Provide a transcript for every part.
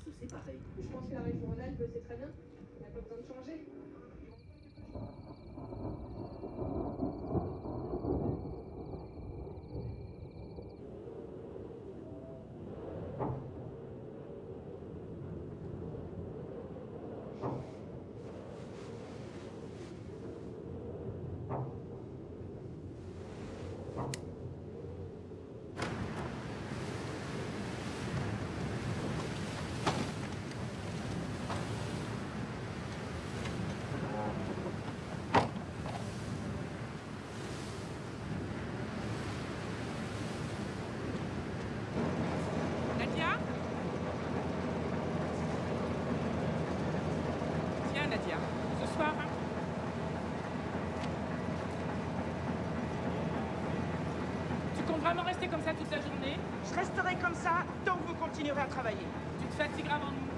se séparer. Je pense que la région Rhône-Alpes, c'est très bien. On n'a pas besoin de changer. Nadia? Tiens, Nadia, ce soir, hein. Tu comptes vraiment rester comme ça toute la journée? Je resterai comme ça tant que vous continuerez à travailler. Tu te fatigueras avant nous.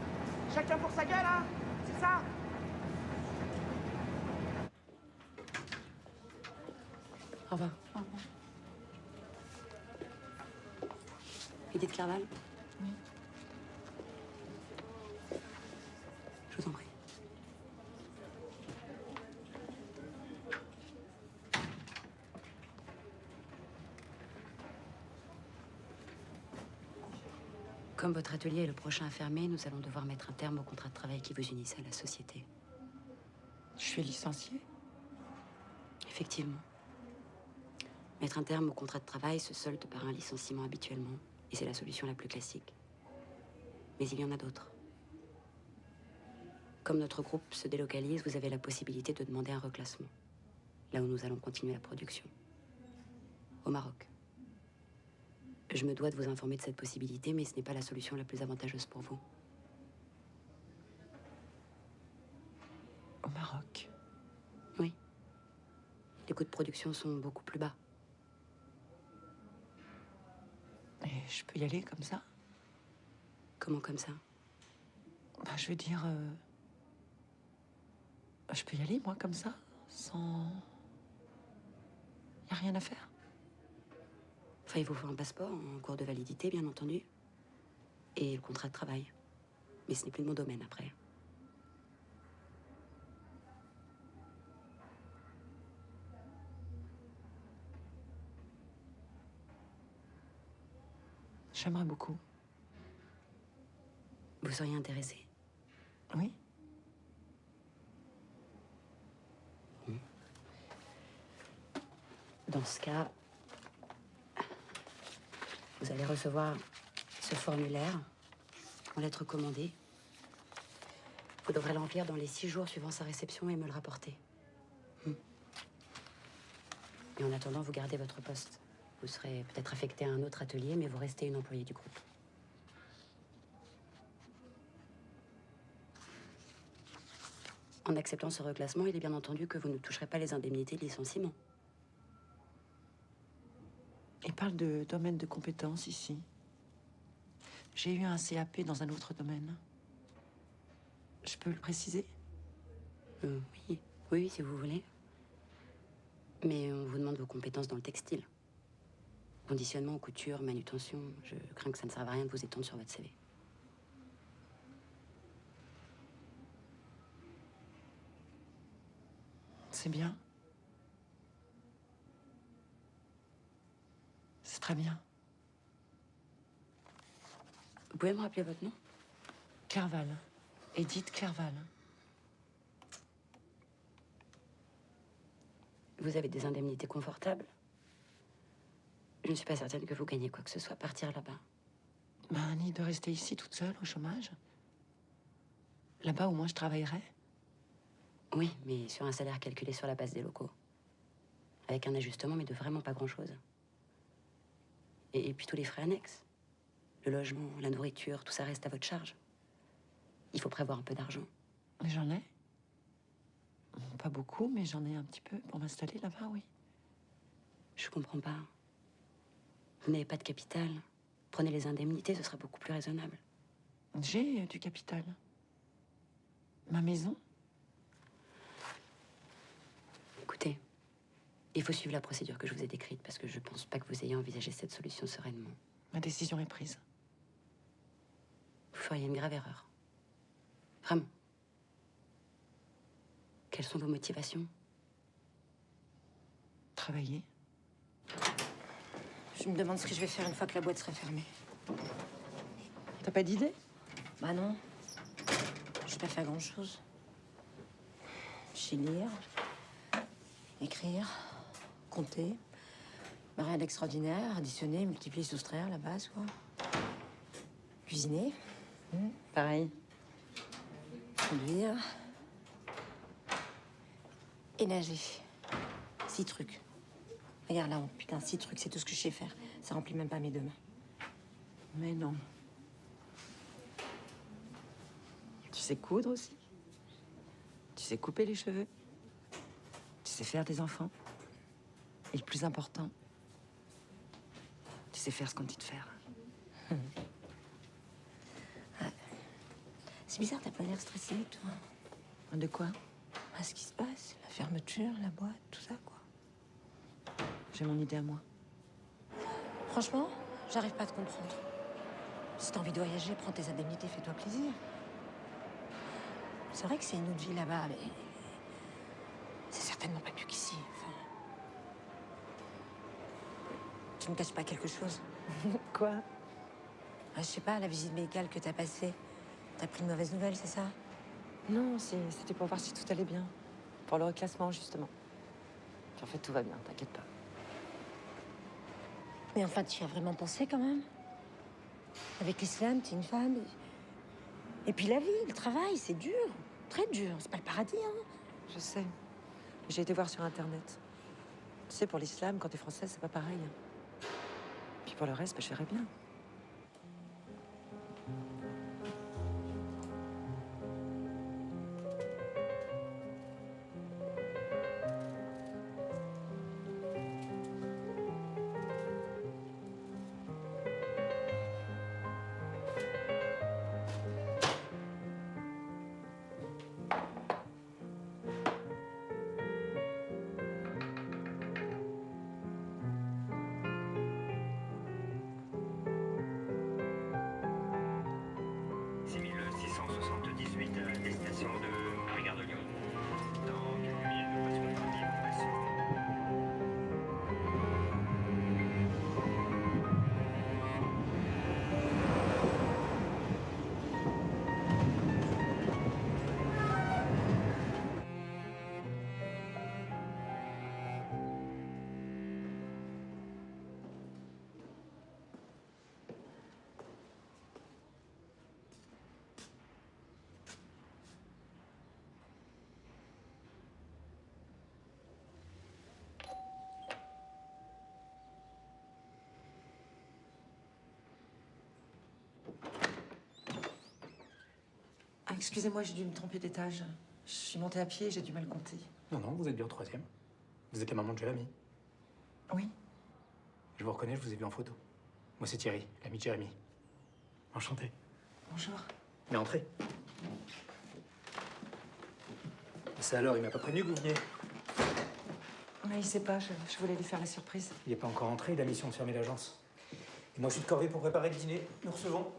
Chacun pour sa gueule, hein? C'est ça? Au revoir. Au revoir. Edith Clerval? Oui. Je vous en prie. Comme votre atelier est le prochain à fermer, nous allons devoir mettre un terme au contrat de travail qui vous unissait à la société. Je suis licenciée? Effectivement. Mettre un terme au contrat de travail se solde par un licenciement habituellement, et c'est la solution la plus classique. Mais il y en a d'autres. Comme notre groupe se délocalise, vous avez la possibilité de demander un reclassement, là où nous allons continuer la production. Au Maroc. Je me dois de vous informer de cette possibilité, mais ce n'est pas la solution la plus avantageuse pour vous. Au Maroc? Oui. Les coûts de production sont beaucoup plus bas. Et je peux y aller comme ça? Comment comme ça? Bah, je veux dire... Je peux y aller, moi, comme ça? Sans... Y a rien à faire? Enfin, il vous faut un passeport en cours de validité, bien entendu. Et le contrat de travail. Mais ce n'est plus de mon domaine, après. J'aimerais beaucoup. Vous seriez intéressé? Oui? Dans ce cas, vous allez recevoir ce formulaire en lettre commandée. Vous devrez l'emplir dans les 6 jours suivant sa réception et me le rapporter. Et en attendant, vous gardez votre poste. Vous serez peut-être affecté à un autre atelier, mais vous restez une employée du groupe. En acceptant ce reclassement, il est bien entendu que vous ne toucherez pas les indemnités de licenciement. Il parle de domaine de compétences ici. J'ai eu un CAP dans un autre domaine. Je peux le préciser? Oui, oui, si vous voulez. Mais on vous demande vos compétences dans le textile. Conditionnement, couture, manutention. Je crains que ça ne serve à rien de vous étendre sur votre CV. C'est bien. C'est très bien. Vous pouvez me rappeler votre nom? Clerval. Edith Clerval. Vous avez des indemnités confortables? Je ne suis pas certaine que vous gagnez quoi que ce soit à partir là-bas. Ben, ni de rester ici toute seule au chômage. Là-bas, au moins, je travaillerais. Oui, mais sur un salaire calculé sur la base des locaux. Avec un ajustement, mais de vraiment pas grand-chose. Et puis tous les frais annexes. Le logement, la nourriture, tout ça reste à votre charge. Il faut prévoir un peu d'argent. Mais j'en ai. Pas beaucoup, mais j'en ai un petit peu pour m'installer là-bas, oui. Je comprends pas. Vous n'avez pas de capital. Prenez les indemnités, ce sera beaucoup plus raisonnable. J'ai du capital. Ma maison. Écoutez, il faut suivre la procédure que je vous ai décrite parce que je pense pas que vous ayez envisagé cette solution sereinement. Ma décision est prise. feriez une grave erreur. Vraiment. Quelles sont vos motivations? Travailler. Je me demande ce que je vais faire une fois que la boîte sera fermée. T'as pas d'idée? Bah non. Je vais pas faire grand-chose. Je sais lire, écrire, compter. Bah, rien d'extraordinaire. Additionner, multiplier, soustraire, la base, quoi. Cuisiner. Pareil. Conduire. Et nager. 6 trucs. Regarde là, putain, 6 trucs, c'est tout ce que je sais faire. Ça remplit même pas mes 2 mains. Mais non. Tu sais coudre aussi? Tu sais couper les cheveux? Tu sais faire des enfants? Et le plus important, tu sais faire ce qu'on dit de faire. C'est bizarre, t'as pas l'air stressé, toi. De quoi? Ah, ce qui se passe, la fermeture, la boîte, tout ça, quoi. J'ai mon idée à moi. Franchement, j'arrive pas à te comprendre. Si t'as envie de voyager, prends tes indemnités, fais-toi plaisir. C'est vrai que c'est une autre vie là-bas, mais c'est certainement pas mieux qu'ici. Enfin... Tu me caches pas quelque chose? Quoi? Ah, je sais pas, la visite médicale que t'as passée. T'as pris de mauvaises nouvelles, c'est ça? Non, c'était pour voir si tout allait bien. Pour le reclassement, justement. Puis en fait, tout va bien, t'inquiète pas. Mais enfin, tu y as vraiment pensé quand même? Avec l'islam, t'es une femme. Et puis la vie, le travail, c'est dur. Très dur. C'est pas le paradis, hein. Je sais. J'ai été voir sur Internet. Tu sais, pour l'islam, quand t'es française, c'est pas pareil. Puis pour le reste, bah, je verrai bien. Destination de la gare de Lyon. Dans quelques minutes, nous passerons par Lyon. Ah, excusez-moi, j'ai dû me tromper d'étage. Je suis montée à pied et j'ai du mal compter. Non, non, vous êtes bien au 3e. Vous êtes la maman de Jérémy. Oui? Je vous reconnais, je vous ai vu en photo. Moi, c'est Thierry, l'ami de Jérémy. Enchanté. Bonjour. Mais entrez. C'est alors, il m'a pas prévenu que vous veniez. Mais il sait pas, je voulais lui faire la surprise. Il n'est pas encore entré, il a mission de fermer l'agence. Et moi, je suis de corvée pour préparer le dîner. Nous recevons.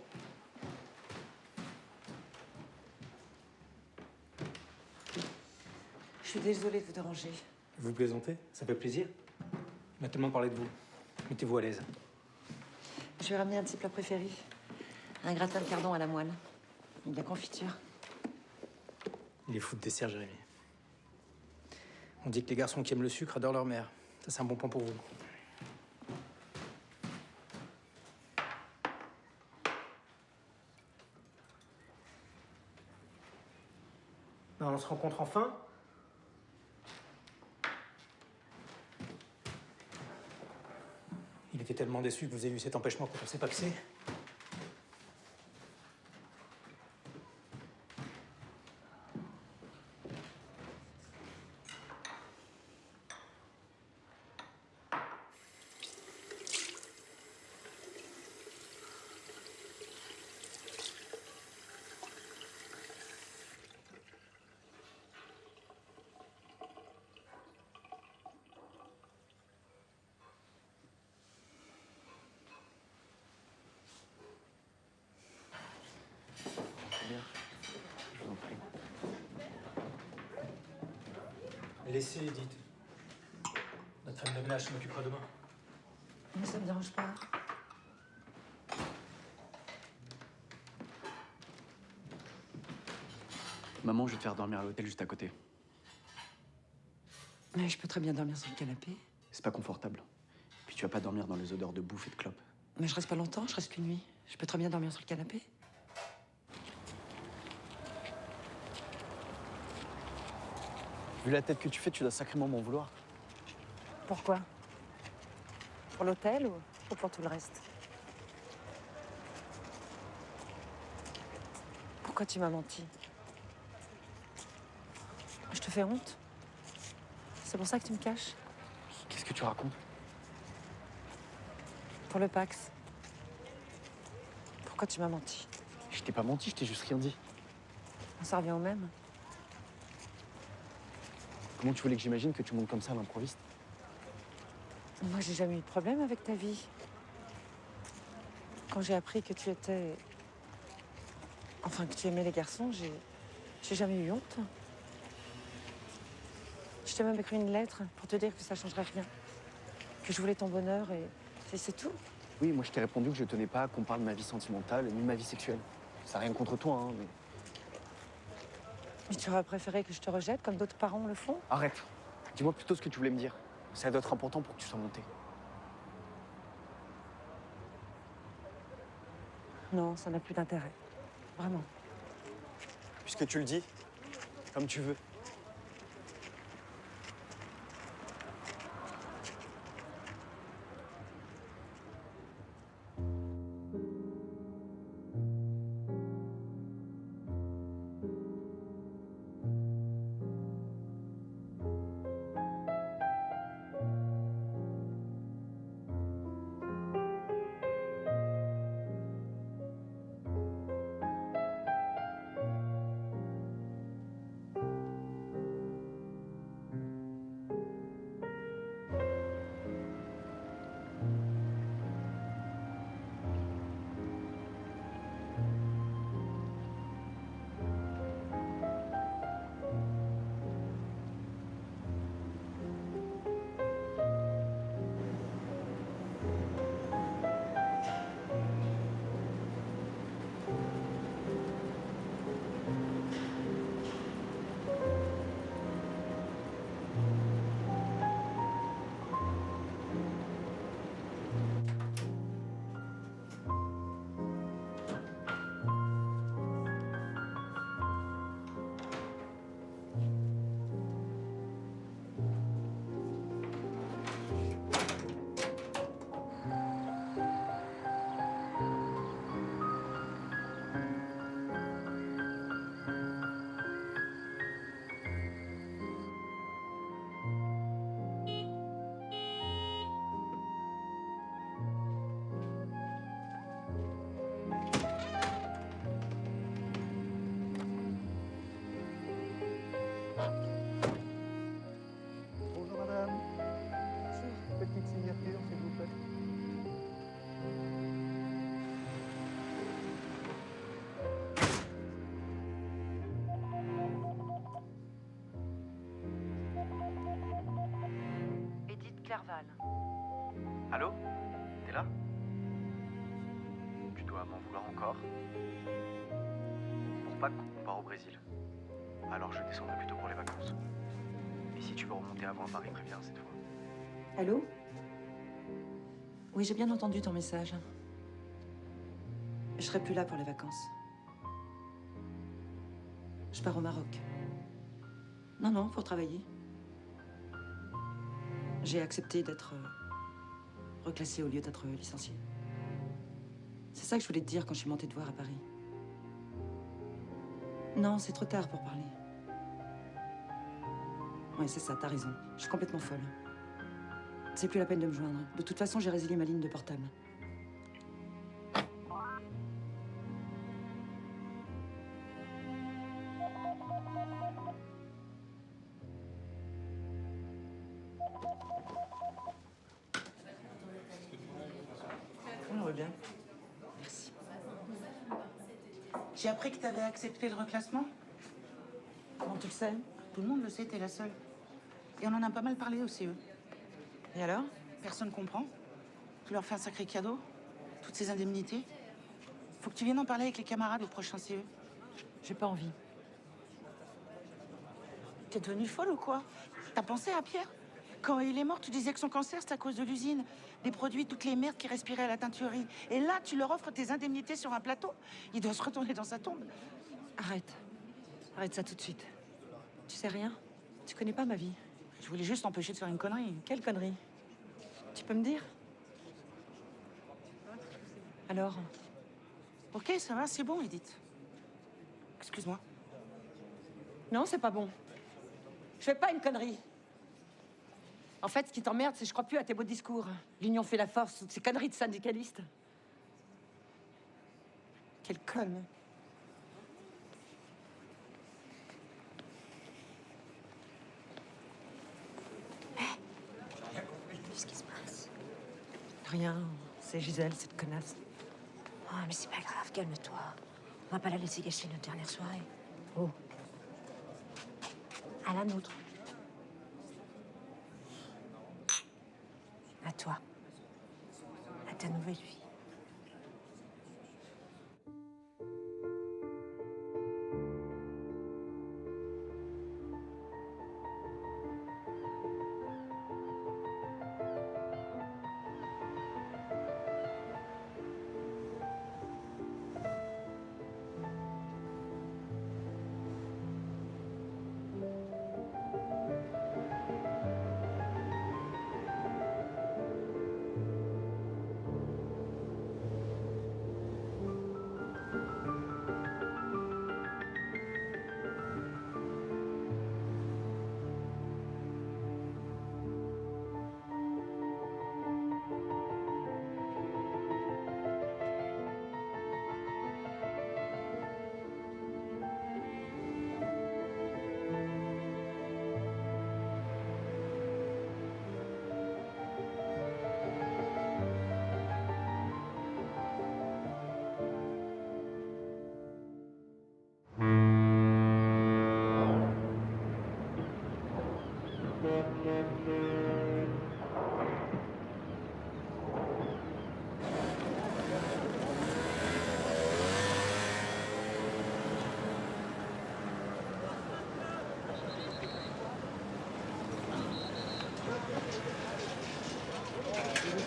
Je suis désolée de vous déranger. Vous plaisantez? Ça fait plaisir. Il m'a tellement parlé de vous. Mettez-vous à l'aise. Je vais ramener un de ses plats préférés. Un gratin de cardon à la moelle. Et de la confiture. Il est fou de dessert, Jérémy. On dit que les garçons qui aiment le sucre adorent leur mère. Ça, c'est un bon point pour vous. Ben, on se rencontre enfin. Il était tellement déçu que vous ayez eu cet empêchement qu'on ne sait pas que c'est. Laissez, Edith. Notre femme de ménage s'en occupera demain. Mais ça me dérange pas. Maman, je vais te faire dormir à l'hôtel juste à côté. Mais je peux très bien dormir sur le canapé. C'est pas confortable. Puis tu vas pas dormir dans les odeurs de bouffe et de clopes. Mais je reste pas longtemps, je reste qu'une nuit. Je peux très bien dormir sur le canapé. Vu la tête que tu fais, tu dois sacrément m'en vouloir. Pourquoi? Pour l'hôtel ou pour tout le reste? Pourquoi tu m'as menti? Je te fais honte? C'est pour ça que tu me caches? Qu'est-ce que tu racontes? Pour le Pax. Pourquoi tu m'as menti? Je t'ai pas menti, je t'ai juste rien dit. Ça revient au même. Comment tu voulais que j'imagine que tu montes comme ça à l'improviste? Moi, j'ai jamais eu de problème avec ta vie. Quand j'ai appris que tu étais... Enfin, que tu aimais les garçons, j'ai jamais eu honte. Je t'ai même écrit une lettre pour te dire que ça changerait rien. Que je voulais ton bonheur et c'est tout. Oui, moi je t'ai répondu que je tenais pas qu'on parle de ma vie sentimentale ni de ma vie sexuelle. Ça n'a rien contre toi, hein, mais... Mais tu aurais préféré que je te rejette comme d'autres parents le font? Arrête. Dis-moi plutôt ce que tu voulais me dire. Ça doit être important pour que tu sois montée. Non, ça n'a plus d'intérêt. Vraiment. Puisque tu le dis, comme tu veux. Bonjour madame. Petite signature, s'il vous plaît. Edith Clerval. Allô? T'es là? Tu dois m'en vouloir encore. Pour Pâques, on part au Brésil. Alors je descendrai plutôt pour les vacances. Et si tu veux remonter avant à Paris, préviens cette fois. Allô? Oui, j'ai bien entendu ton message. Je serai plus là pour les vacances. Je pars au Maroc. Non, non, pour travailler. J'ai accepté d'être reclassée au lieu d'être licenciée. C'est ça que je voulais te dire quand je suis montée te voir à Paris. Non, c'est trop tard pour parler. Oui, c'est ça, t'as raison. Je suis complètement folle. C'est plus la peine de me joindre. De toute façon, j'ai résilié ma ligne de portable. On va bien. Merci. J'ai appris que t'avais accepté le reclassement. Comment tu le sais? Tout le monde le sait, t'es la seule. Et on en a pas mal parlé au CE. Et alors? Personne comprend. Tu leur fais un sacré cadeau. Toutes ces indemnités. Faut que tu viennes en parler avec les camarades au prochain CE. J'ai pas envie. T'es devenue folle ou quoi? T'as pensé à Pierre? Quand il est mort, tu disais que son cancer, c'est à cause de l'usine. Les produits, toutes les merdes qui respiraient à la teinturerie. Et là, tu leur offres tes indemnités sur un plateau. Il doit se retourner dans sa tombe. Arrête. Arrête ça tout de suite. Tu sais rien? Tu connais pas ma vie. Je voulais juste t'empêcher de faire une connerie. Quelle connerie? Tu peux me dire? Alors? Ok, ça va, c'est bon, Edith. Excuse-moi. Non, c'est pas bon. Je fais pas une connerie. En fait, ce qui t'emmerde, c'est que je crois plus à tes beaux discours. L'union fait la force, toutes ces conneries de syndicalistes. Quelle conne. Qu'est-ce qui se passe? Rien. C'est Gisèle, cette connasse. Oh, mais c'est pas grave, calme-toi. On va pas la laisser gâcher notre dernière soirée. Oh. À la nôtre. À toi. À ta nouvelle vie.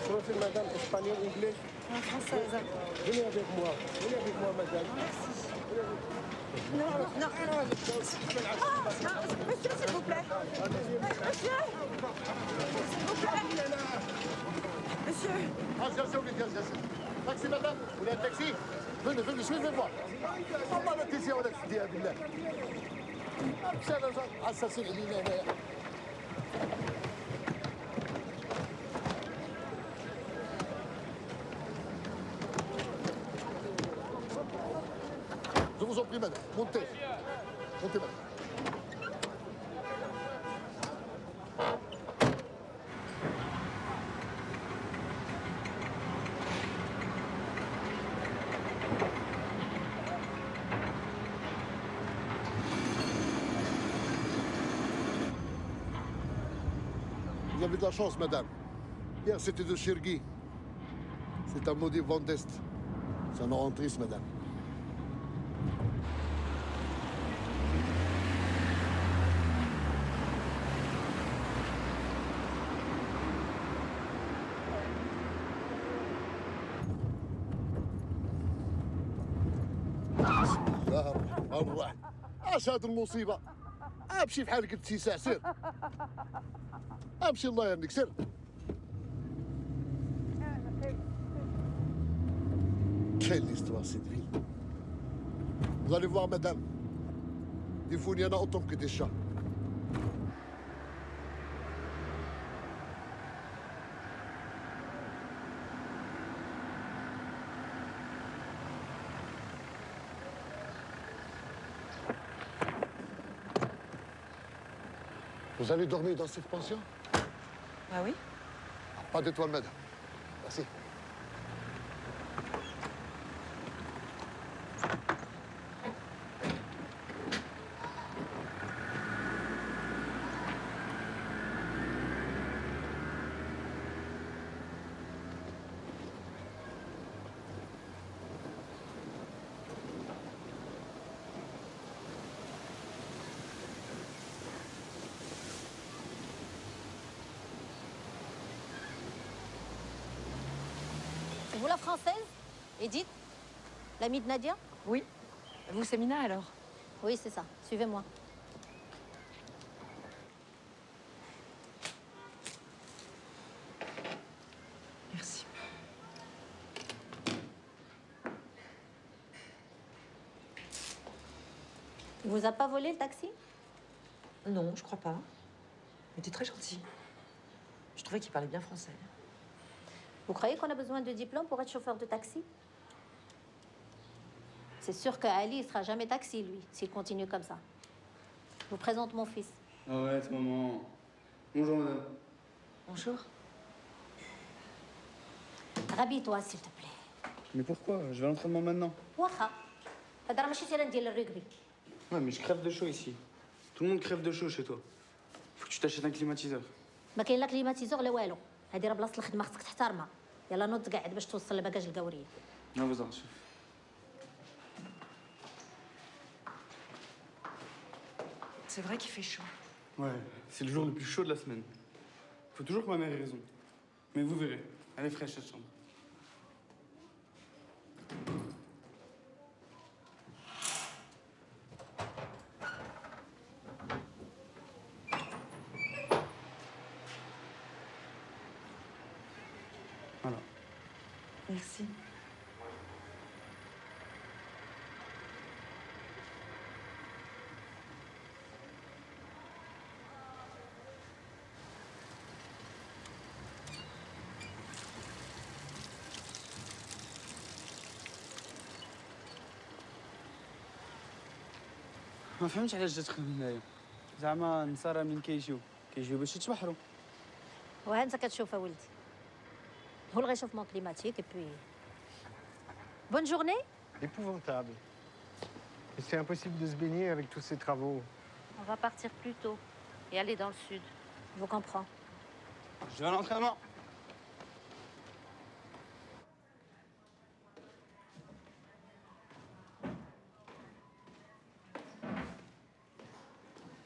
Français, madame, espagnol, anglais. Française. Venez avec moi. Venez avec moi, madame. Non, non, non. Monsieur, s'il vous plaît. Monsieur. S'il vous plaît. Monsieur. Attention, attention. Taxi, madame. Vous voulez un taxi? Venez, venez, suivez-moi. On va le ici, on a dit à Billah. C'est le genre assassin de millénaire. Je vous en prie, madame. Montez. Montez, madame. Vous avez de la chance, madame. Hier, c'était de Chergui. C'est un maudit vent d'Est. C'est un rentriste, madame. الله اش هاد المصيبه امشي بحال قلت سي ساعه سير امشي الله يهنيك سير Quelle histoire cette ville. Vous allez voir madame, des fous il y en a autant que des chats. Vous avez dormi dans cette pension? Ah oui? Pas d'étoile, madame. Merci. C'est vous la française, Edith? L'amie de Nadia? Oui. Vous, c'est Mina, alors? Oui, c'est ça. Suivez-moi. Merci. Il vous a pas volé le taxi? Non, je crois pas. Il était très gentil. Je trouvais qu'il parlait bien français. Vous croyez qu'on a besoin de diplôme pour être chauffeur de taxi? C'est sûr qu'Ali ne sera jamais taxi, lui, s'il continue comme ça. Je vous présente mon fils. Arrête, maman. Bonjour, madame. Bonjour. Rhabille-toi, s'il te plaît. Mais pourquoi? Je vais à l'entraînement maintenant. Wacha. هذا راه ماشي تيران ديال الرugby. Ouais, mais je crève de chaud ici. Tout le monde crève de chaud chez toi. Faut que tu t'achètes un climatiseur. ما كاين لا كليماتيزور لا والو. هذه راه بلاصه الخدمه خصك تحترمها. يلا نوض قاعد باش توصل لباكاج القوريه. Non, vas-y, chef. C'est vrai qu'il fait chaud. Ouais, c'est le jour le plus chaud de la semaine. Faut toujours que ma mère ait raison. Mais vous verrez, elle est fraîche cette chambre. Voilà. Merci. ما فهمتش علاش جات من هنايا. زعما النصارى منين كيجيو باش يتبحروا. وها انت كتشوف ولدي. هو اللي غيشوف مون كليماتيك اي بون جورني. Épouvantable. Et c'est impossible de se baigner avec tous ces travaux. On va partir plus tôt et aller dans le sud. Je vous comprends. Je vais à l'entraînement.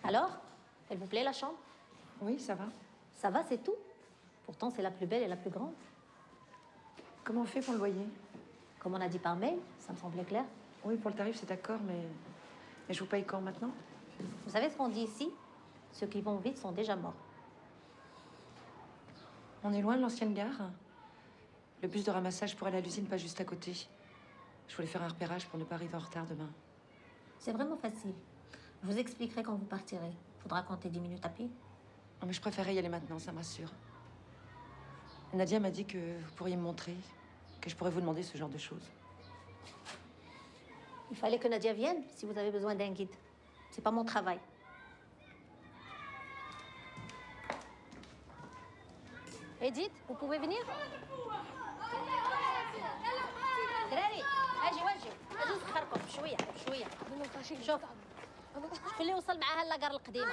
Alors, elle vous plaît la chambre? Oui, ça va. Ça va, c'est tout. Pourtant, c'est la plus belle et la plus grande. Comment on fait pour le loyer? Comme on a dit par mail, ça me semblait clair. Oui, pour le tarif, c'est d'accord, mais je vous paye quand maintenant? Vous savez ce qu'on dit ici? Ceux qui vont vite sont déjà morts. On est loin de l'ancienne gare. Le bus de ramassage pour aller à l'usine, pas juste à côté. Je voulais faire un repérage pour ne pas arriver en retard demain. C'est vraiment facile. Je vous expliquerai quand vous partirez. Faudra compter 10 minutes à pied. Non, mais je préférais y aller maintenant, ça m'assure. Nadia m'a dit que vous pourriez me montrer, que je pourrais vous demander ce genre de choses. Il fallait que Nadia vienne si vous avez besoin d'un guide. C'est pas mon travail. Edith, vous pouvez venir? دراري اجي اجي نسخركم بشويه بشويه. شوف شكون اللي وصل معاها لاكار القديمه؟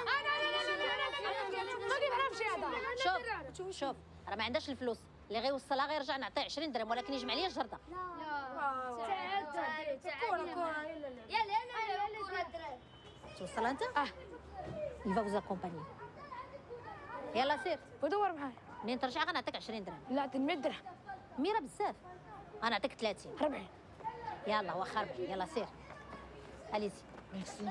شوف شوف راه ما عندهاش الفلوس اللي غيوصلها غيرجع نعطيه 20 درهم ولكن يجمع لي الجرده. توصلها انت؟ Il va vous accompagner. يلا سير ودور معايا. منين ترجع غنعطيك 20 درهم. لا 100 درهم. 100 بزاف. غنعطيك 30. 40. يلا واخا 40 يلا سير. Allez-y. Merci.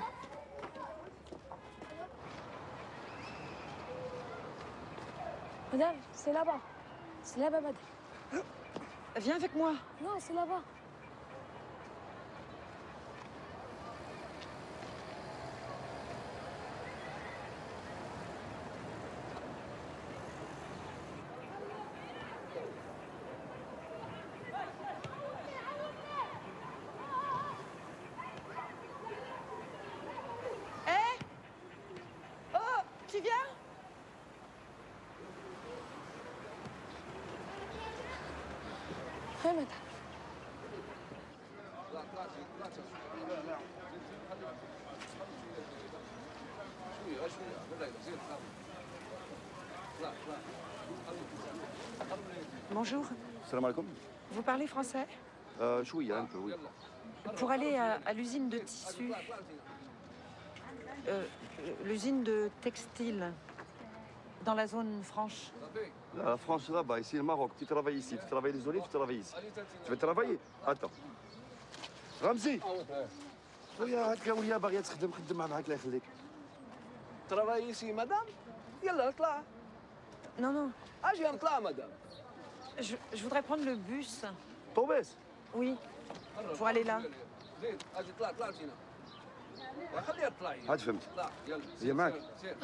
Madame, c'est là-bas. C'est là-bas, madame. Viens avec moi. Non, c'est là-bas. Hé! Oh, tu viens? Oui, madame. Bonjour. Salam alaikum. Vous parlez français? Oui, un peu, oui. Pour aller à l'usine de tissu. L'usine de textile. Dans la zone franche. La France là-bas, ici le Maroc. Tu travailles ici, tu travailles les olives, tu travailles ici. Tu veux travailler? Attends. رمزي خويا هاك وليا باغيه تخدم خدم معاك الله يخليك. Travaille ici, madame? يلا اطلع. Non, non. اجي نطلع madame. Je voudrais prendre le bus. طوبيس؟ Oui. Pour aller là. زين اجي طلع فينا. خليها تطلعي. هاد فهمت. طلع يلا. هي معك؟ سير.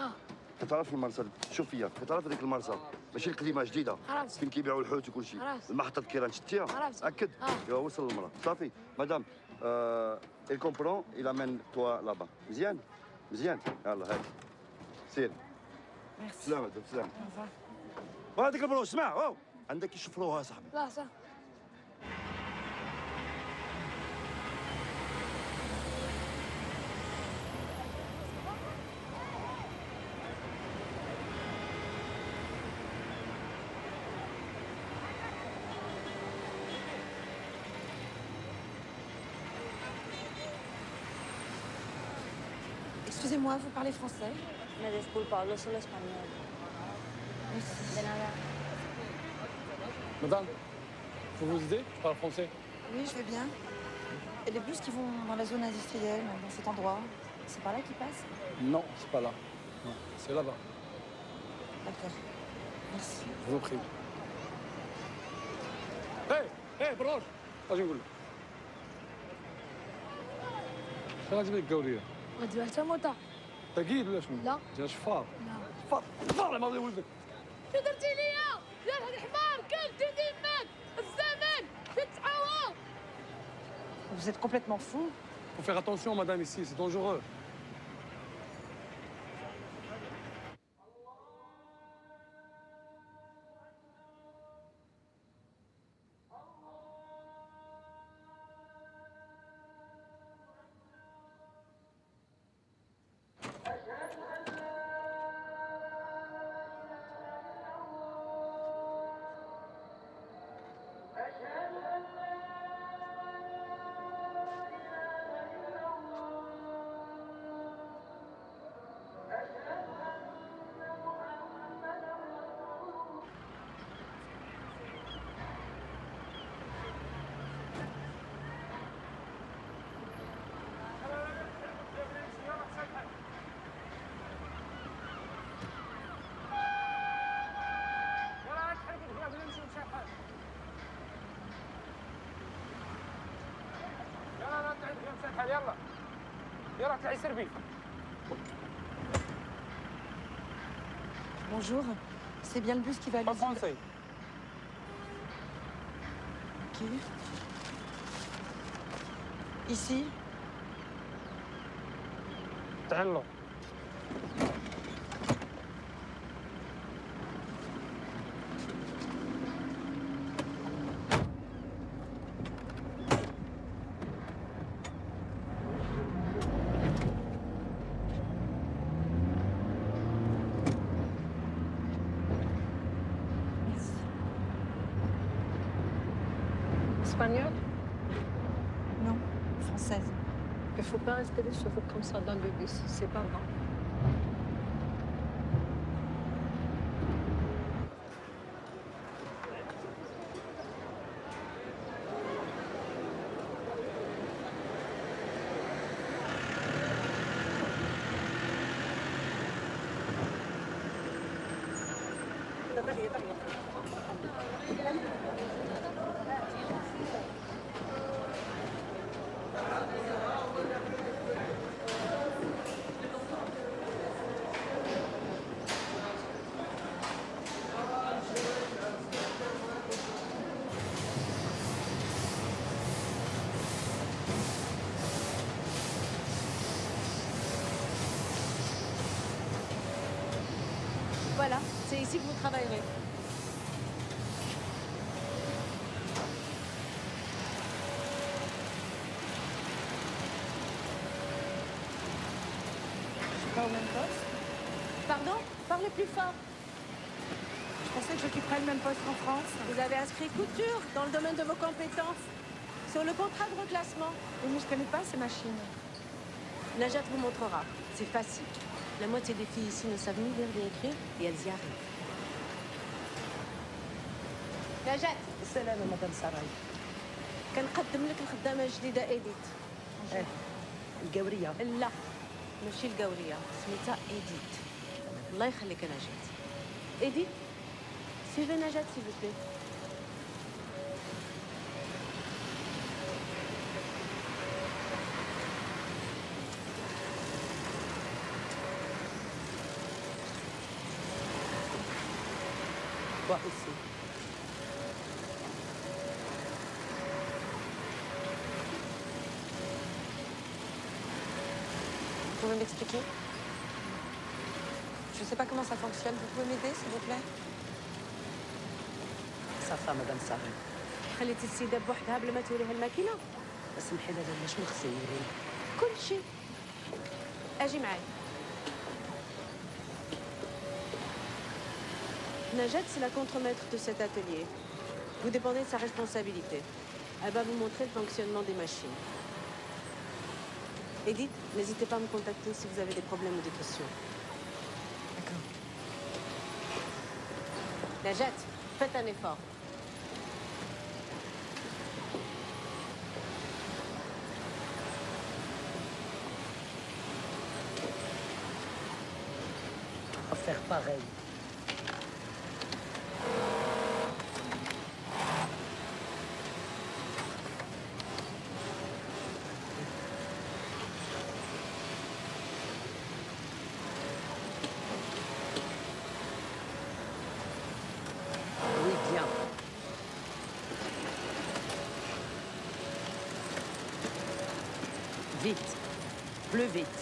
كتعرف المرسى شوف فيا كتعرف هذيك المرسى ماشي القديمه جديده خلاص. فين كيبيعوا الحوت وكل شيء خلاص. المحطه كيران شتيها خلاص. اكد ايوا وصل للمراه صافي مدام il comprend il amène toi là-bas مزيان مزيان يلا هاك سير Merci. سلامة سلامة Au revoir. وهذيك المراه اسمع أوه. عندك يشفروها صاحبي لا صح. Excusez-moi, vous parlez français? Me disculpa, hablo solo español. De nada. Madame, faut vous aider? Je parle français. Oui, je veux bien. Et les bus qui vont dans la zone industrielle, dans cet endroit, c'est par là qu'ils passent? Non, c'est pas là. Non, c'est là-bas. D'accord. Merci. Je vous en prie. Hey, بروش اجي نقول لك. شنو غادي بك قولي؟ غادي واحد موطا. تقيل ولا شنو؟ لا. جا شفار. لا. شفار ما ولدك. شو درتي ليا؟ يا هاد الحمار كلت ذمك الزمن تتعوض. Vous êtes complètement fou. Faut faire attention, madame, ici, c'est dangereux. يلا يلا اطلعي سربي. Bonjour. C'est bien le bus qui va à Pas l'usine. français. Ok. Ici. تعالوا. Espagnol? Non, française. Il ne faut pas rester les cheveux comme ça dans le bus, c'est pas bon. Voilà, c'est ici que vous travaillerez. Pas au même poste? Pardon? Parlez plus fort. Je pensais que j'occuperais le même poste qu'en France. Vous avez inscrit couture dans le domaine de vos compétences. Sur le contrat de reclassement. Oui, mais je connais pas ces machines. Najat vous montrera. C'est facile. La moitié des filles ici ne savent ni lire ni écrire et elles y arrivent. نجاة السلامة مدام سراي. كنقدم لك الخدامة الجديدة إيديت. القورية. لا ماشي القورية، سميتها إيديت. الله يخليك يا نجاة. إيديت سيفي نجاة s'il vous plaît. Toi aussi. Vous pouvez m'expliquer? Je ne sais pas comment ça fonctionne. Vous pouvez m'aider, s'il vous plaît? صافا مدام سراي. خليتي السيدة بوحدها بلا ما توريها الماكينة؟ اسمحي لي انا شنو خصني نوريك؟ كل شيء. أجي معايا. Najat, c'est la contremaître de cet atelier. Vous dépendez de sa responsabilité. Elle va vous montrer le fonctionnement des machines. Edith, n'hésitez pas à me contacter si vous avez des problèmes ou des questions. D'accord. Najat, faites un effort. À faire pareil. Oui, bien. Vite. Plus vite.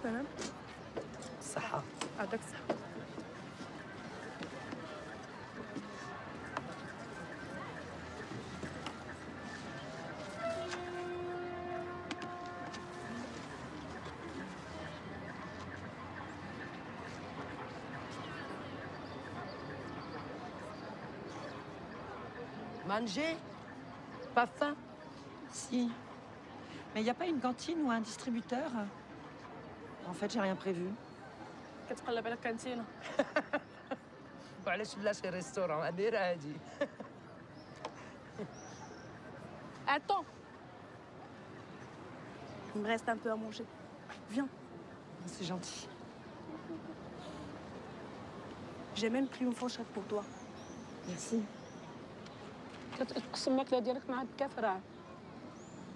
سلام. صحة. عندك صحة. Manger? Pas faim? Si. Mais il n'y a pas une cantine ou un distributeur? En fait, j'ai rien prévu. كتقلب على الكانتينه. وعلاش لا شي ريستورون أميرة هادي؟ Attends. Il me reste un peu à manger. Viens. C'est gentil. J'ai même pris une fourchette pour toi. Merci. كتقسم الماكله ديالك مع الكافره.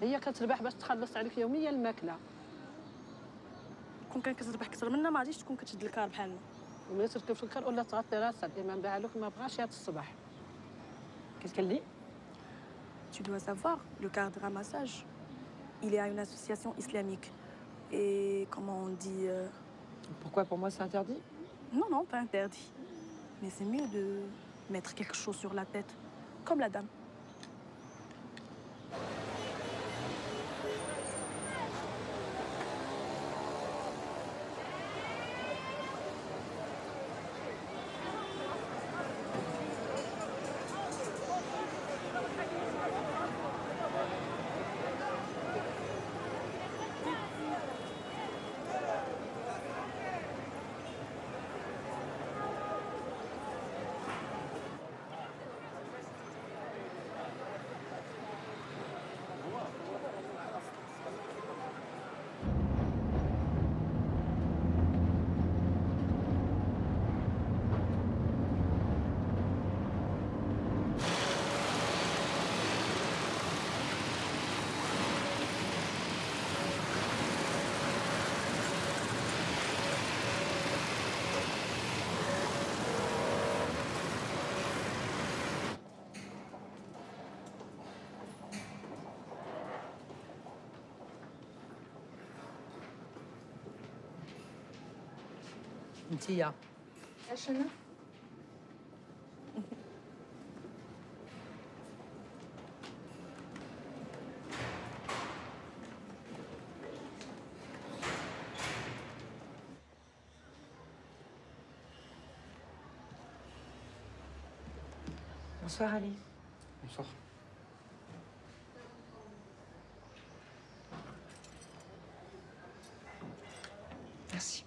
هي كتربح باش تخلص عليك يوميا الماكله. كون كان كتربح اكثر منا ما غاديش تكون كتشد الكار بحالنا. وملي تركب في الكار ولا تغطي راسها الامام بحالك ما بغاش هاد الصباح. Qu'est-ce qu'elle dit? Tu dois savoir, le car de ramassage, il est à une association islamique. Et comment on dit Pourquoi pour moi c'est interdit? Non, non, pas interdit. Mais c'est mieux de mettre quelque chose sur la tête, comme la dame. انتيا. اش انا؟ Bonsoir, Ali. Bonsoir. Merci.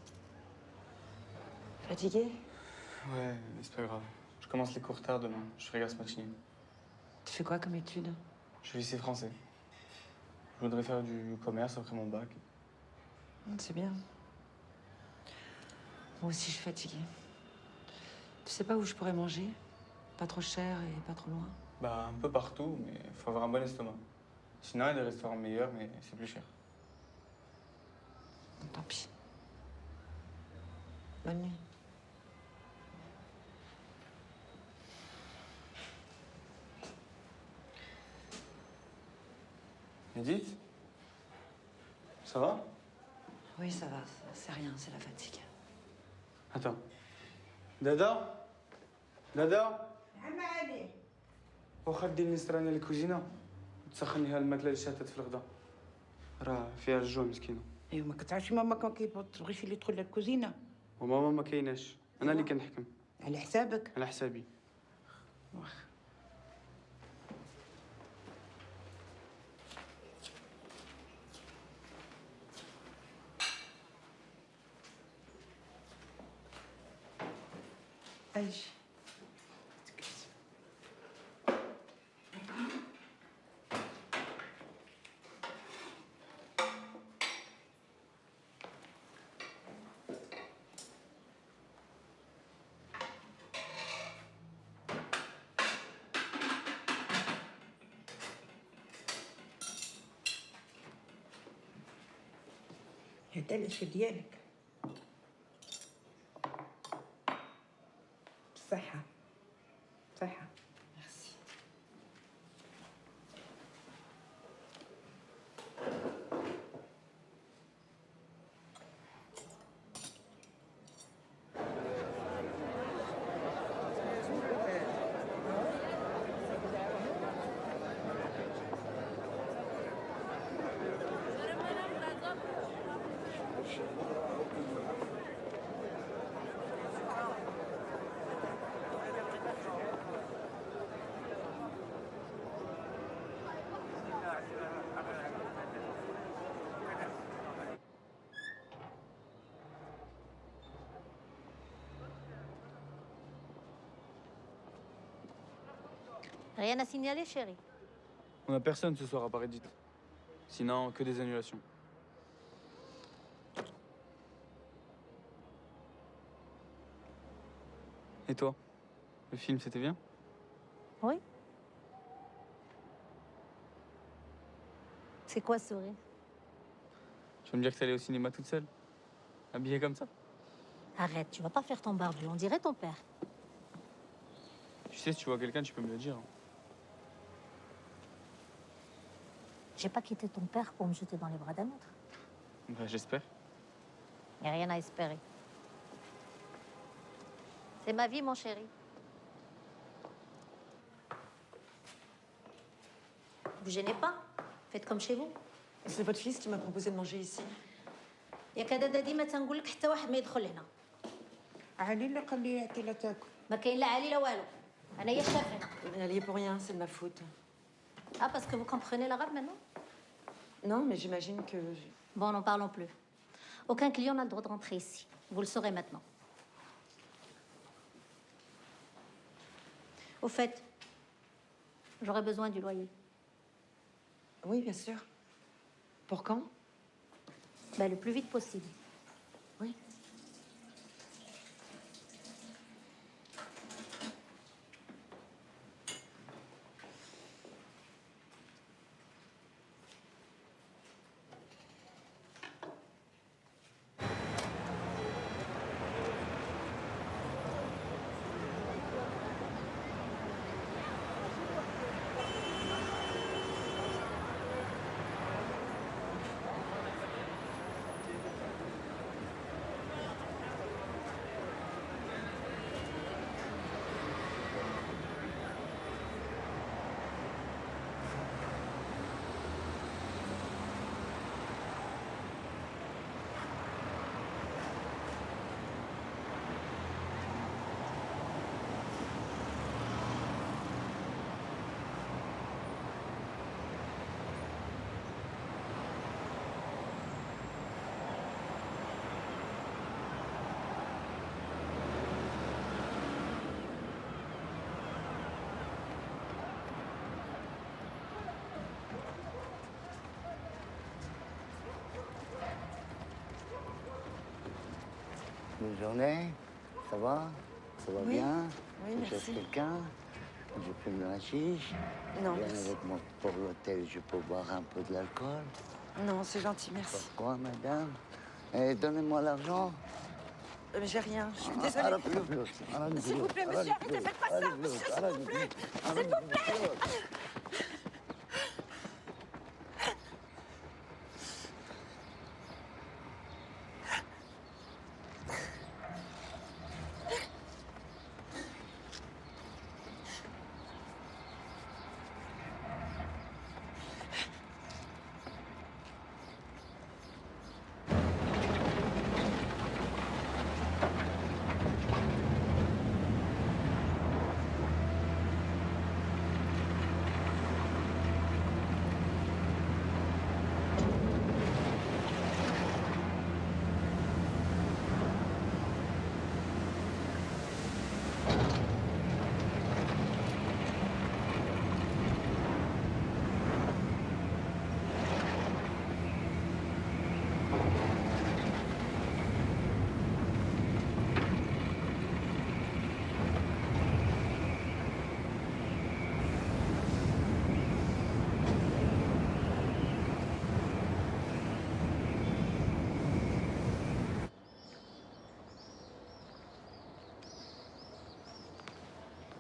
Fatigué? Ouais, mais c'est pas grave. Je commence les cours tard demain. Je ferai Gas Machine. Tu fais quoi comme étude? Je suis lycée français. Je voudrais faire du commerce après mon bac. C'est bien. Moi aussi, je suis fatiguée. Tu sais pas où je pourrais manger? Pas trop cher et pas trop loin? Bah, un peu partout, mais faut avoir un bon estomac. Sinon, il y a des restaurants meilleurs, mais c'est plus cher. Tant pis. Bonne nuit. Edith? Ça va? Oui, ça va. C'est rien, c'est la fatigue. Attends. Dada? Dada؟ نعم علي. واخا دير النسرانية للكوزينة وتسخن ليها الماكلة اللي شاتت في الغدا. راه فيها الجوع مسكينة. ايوا ما كتعرفش ماما كان تبغيش اللي يدخل للكوزينه وماما ما كايناش. أنا اللي كنحكم. على حسابك. على حسابي. واخا. ايش؟ هذا الاشي ديالك بصحة صحة. Merci. Rien à signaler, chérie. On a personne ce soir à part Edith. Sinon, que des annulations. Et toi? Le film, c'était bien? Oui. C'est quoi ce sourire? Tu vas me dire que t'es allée au cinéma toute seule? Habillée comme ça? Arrête, tu vas pas faire ton barbu, on dirait ton père. Tu sais, si tu vois quelqu'un, tu peux me le dire. J'ai pas quitté ton père pour me jeter dans les bras d'un autre. Bah, j'espère. Y a rien à espérer. C'est ma vie, mon chéri. Vous gênez pas? Faites comme chez vous. C'est votre fils qui m'a proposé de manger ici. يا كدادا ديما تنقول لك حتى واحد ما يدخل هنا. علي اللي قال لي يعطي لا تاكل. ما كاين لا علي لا والو. انا هي الشاف هنا. Elle y est pour rien, c'est de ma faute. Ah, parce que vous comprenez l'arabe maintenant? Non, mais j'imagine que... Bon, n'en parlons plus. Aucun client n'a le droit de rentrer ici. Vous le saurez maintenant. Au fait, j'aurais besoin du loyer. Oui, bien sûr. Pour quand? Ben, le plus vite possible. Oui. Bonne journée. Ça va? Ça va Oui. bien? Oui, Tu cherches merci. quelqu'un? Je fume de la chiche. Non, Viens merci. avec moi pour l'hôtel, je peux boire un peu de l'alcool. Non, c'est gentil, merci. Pourquoi, madame? Et donnez-moi l'argent. Mais j'ai rien, je suis Ah, désolée. arrête le flot, arrête le S'il vous flot, plaît, arrête monsieur, le arrêtez, flot, faites pas ça, arrête le monsieur, flot, s'il arrête vous le plaît. flot, arrête S'il le vous plaît. flot.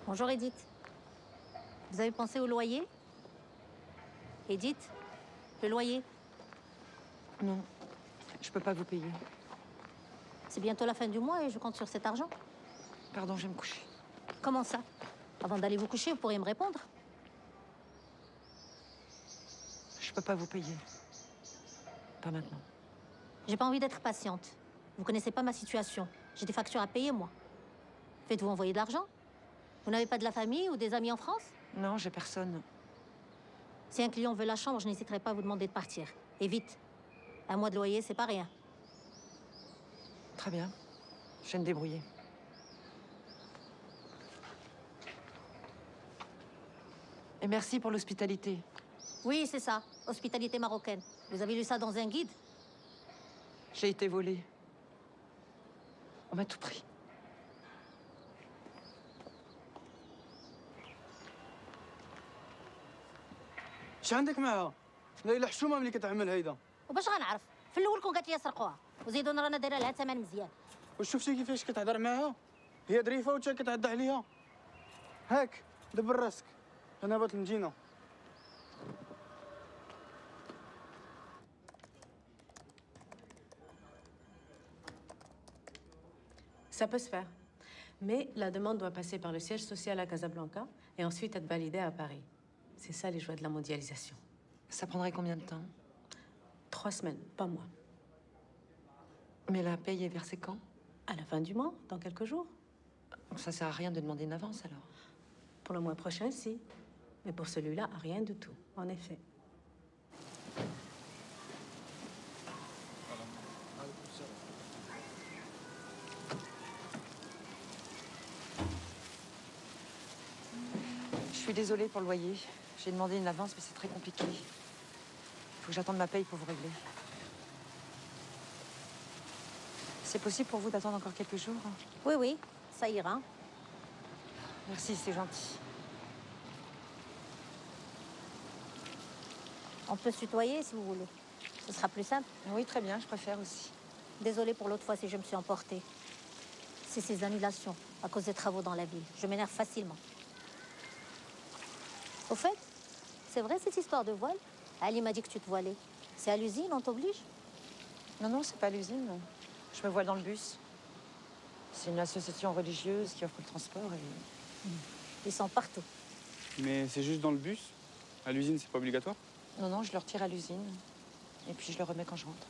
Bonjour Edith. Vous avez pensé au loyer? Edith, le loyer? Non, je peux pas vous payer. C'est bientôt la fin du mois et je compte sur cet argent. Pardon, je vais me coucher. Comment ça? Avant d'aller vous coucher, vous pourriez me répondre? Je peux pas vous payer. Pas maintenant. J'ai pas envie d'être patiente. Vous connaissez pas ma situation. J'ai des factures à payer, moi. Faites-vous envoyer de l'argent? Vous n'avez pas de la famille ou des amis en France? Non, j'ai personne. Si un client veut la chambre, je n'hésiterai pas à vous demander de partir. Et vite. Un mois de loyer, c'est pas rien. Très bien. Je vais me débrouiller. Et merci pour l'hospitalité. Oui, c'est ça. Hospitalité marocaine. Vous avez lu ça dans un guide? J'ai été volée. On m'a tout pris. اش عندك معها؟ ليلى حشومه ملي كتعمل هيدا. وباش غنعرف؟ في الاول كون قالت لي سرقوها وزيدونا رانا دايره لها ثمن مزيان. واش شفتي كيفاش كتهضر معاها؟ هي ظريفه وانت كتعدى عليها. هاك دبر راسك. انا بات المدينه. Ça peut se faire. Mais la demande doit passer par le siège social à Casablanca et ensuite être validée à Paris. C'est ça les joies de la mondialisation. Ça prendrait combien de temps? 3 semaines, pas moins. Mais la paye est versée quand? À la fin du mois, dans quelques jours. Donc ça sert à rien de demander une avance alors? Pour le mois prochain, si. Mais pour celui-là, rien du tout, en effet. Je suis désolée pour le loyer. J'ai demandé une avance, mais c'est très compliqué. Il faut que j'attende ma paye pour vous régler. C'est possible pour vous d'attendre encore quelques jours? Oui, oui, ça ira. Merci, c'est gentil. On peut se tutoyer si vous voulez. Ce sera plus simple. Oui, très bien, je préfère aussi. Désolée pour l'autre fois si je me suis emportée. C'est ces annulations à cause des travaux dans la ville. Je m'énerve facilement. Au fait, c'est vrai cette histoire de voile? Ali m'a dit que tu te voilais. C'est à l'usine, on t'oblige? Non, non, c'est pas à l'usine. Je me voile dans le bus. C'est une association religieuse qui offre le transport et... Ils sont partout. Mais c'est juste dans le bus. À l'usine, c'est pas obligatoire. Non, non, je le retire à l'usine. Et puis je le remets quand je rentre.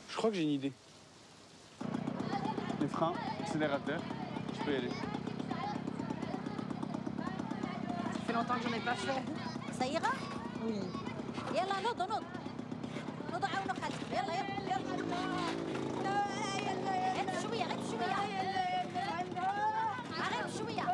Je crois que j'ai une idée. Les freins, accélérateur, je peux y aller. Ça fait longtemps que j'en ai pas fait. Ça ira? Oui. يلا نوض نوض نوض عاونوا خالتك يلا يلا يلا غير شويه غير شويه غير شويه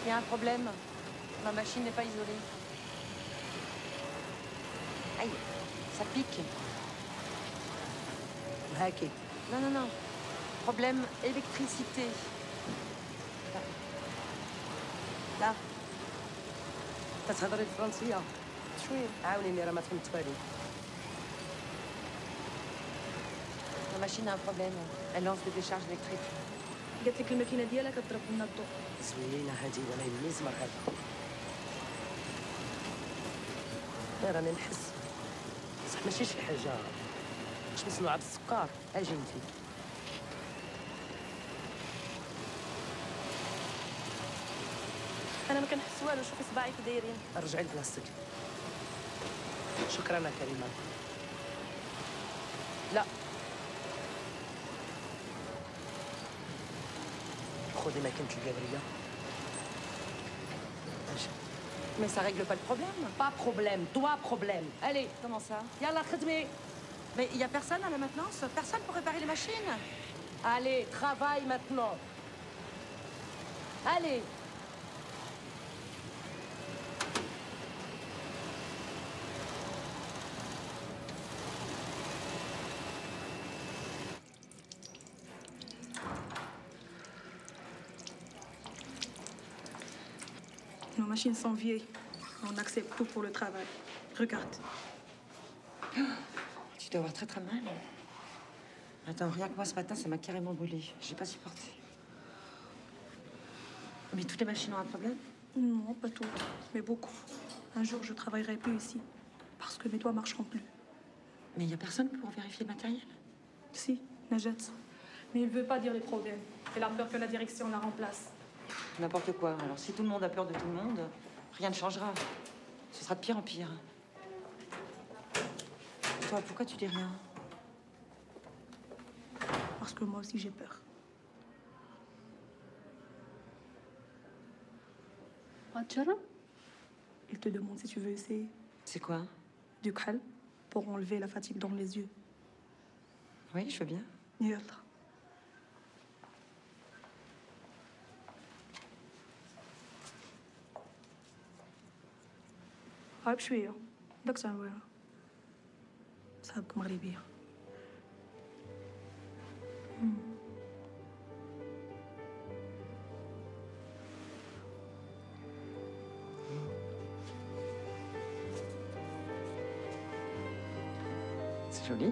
y a un problème. Ma machine n'est pas isolée. Aïe, ça pique. هاكي. Non, non, non. Problème électricité. لا تتهضري الفرنسية شوية. عاونيني راه ما فهمت والو. Ma machine a un problème. Elle lance des décharges électriques. قالت لك الماكينه ديالها كتضرب لنا الضوء. زوينه هادي ولا يهمني زمر هذا. لا راني نحس بصح ماشي شي حاجه واش مصنوعه بالسكر. اجي انتي. انا ما كنحس والو، شوفي صباعي كي دايرين. رجعي لبلاصتك. شكرا يا كريمه. لا خذي ماكينه القابريه. Mais ça règle pas le problème. Pas problème, toi problème. Allez. Comment ça? Yallah khedmi. Mais il y a personne à la maintenance? Personne pour réparer les machines? Allez, travaille maintenant. Allez. Nos machines sont vieilles. On accepte tout pour le travail. Regarde. Tu dois avoir très très mal. Attends, rien que moi ce matin, ça m'a carrément brûlé. J'ai pas supporté. Mais toutes les machines ont un problème? Non, pas toutes, mais beaucoup. Un jour, je travaillerai plus ici. Parce que mes doigts marcheront plus. Mais il y a personne pour vérifier le matériel? Si, Najat. Mais il veut pas dire les problèmes. Il a peur que la direction la remplace. N'importe quoi. Alors si tout le monde a peur de tout le monde, rien ne changera. Ce sera de pire en pire. Toi, pourquoi tu dis rien? Parce que moi aussi, j'ai peur. Il te demande si tu veux essayer. C'est quoi? Du khal, pour enlever la fatigue dans les yeux. Oui, je veux bien. Yallah. عيب شوية. داك سنويرة. صاحبك مغربية. C'est joli.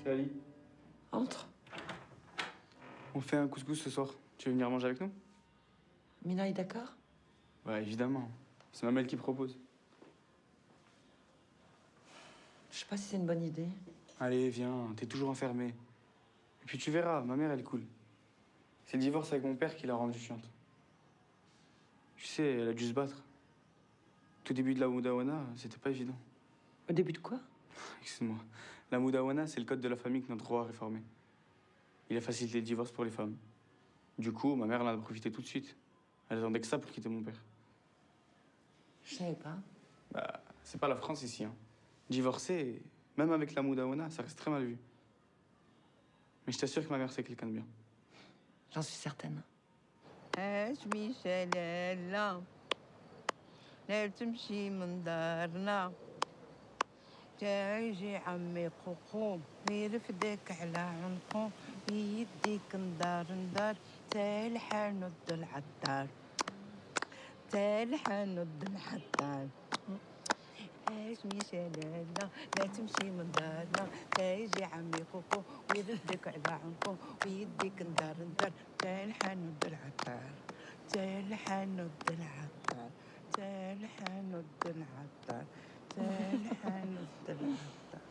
C'est Ali. Entre. On fait un couscous ce soir. Tu veux venir manger avec nous? Mina est d'accord? Ouais, évidemment. C'est ma mère qui propose. Je sais pas si c'est une bonne idée. Allez, viens, t'es toujours enfermée. Et puis tu verras, ma mère, elle est cool. C'est le divorce avec mon père qui l'a rendue chiante. Tu sais, elle a dû se battre. Tout début de la Moudawana, c'était pas évident. Au début de quoi? Excuse-moi. La Moudawana, c'est le code de la famille que notre roi a réformé. Il a facilité le divorce pour les femmes. Du coup, ma mère en a profité tout de suite. Elle attendait que ça pour quitter mon père. Je savais pas. Bah, c'est pas la France ici, hein. Divorcer, même avec la Moudawana, ça reste très mal vu. Mais je t'assure que ma mère, c'est quelqu'un de bien. J'en suis certaine. اسمي شلالة لا تمشي من دارنا تاجي عمي قوقو يرفدك على عنقو بيديك ندار ندار تالحة ند العطار تالحة ند العطار اسمي شلالة لا تمشي من دارنا تاجي عمي قوقو ويردك على عنقو ويديك ندار ندار تالحة ند العطار تالحة ند العطار تالحة ند العطار تالحة ند العطار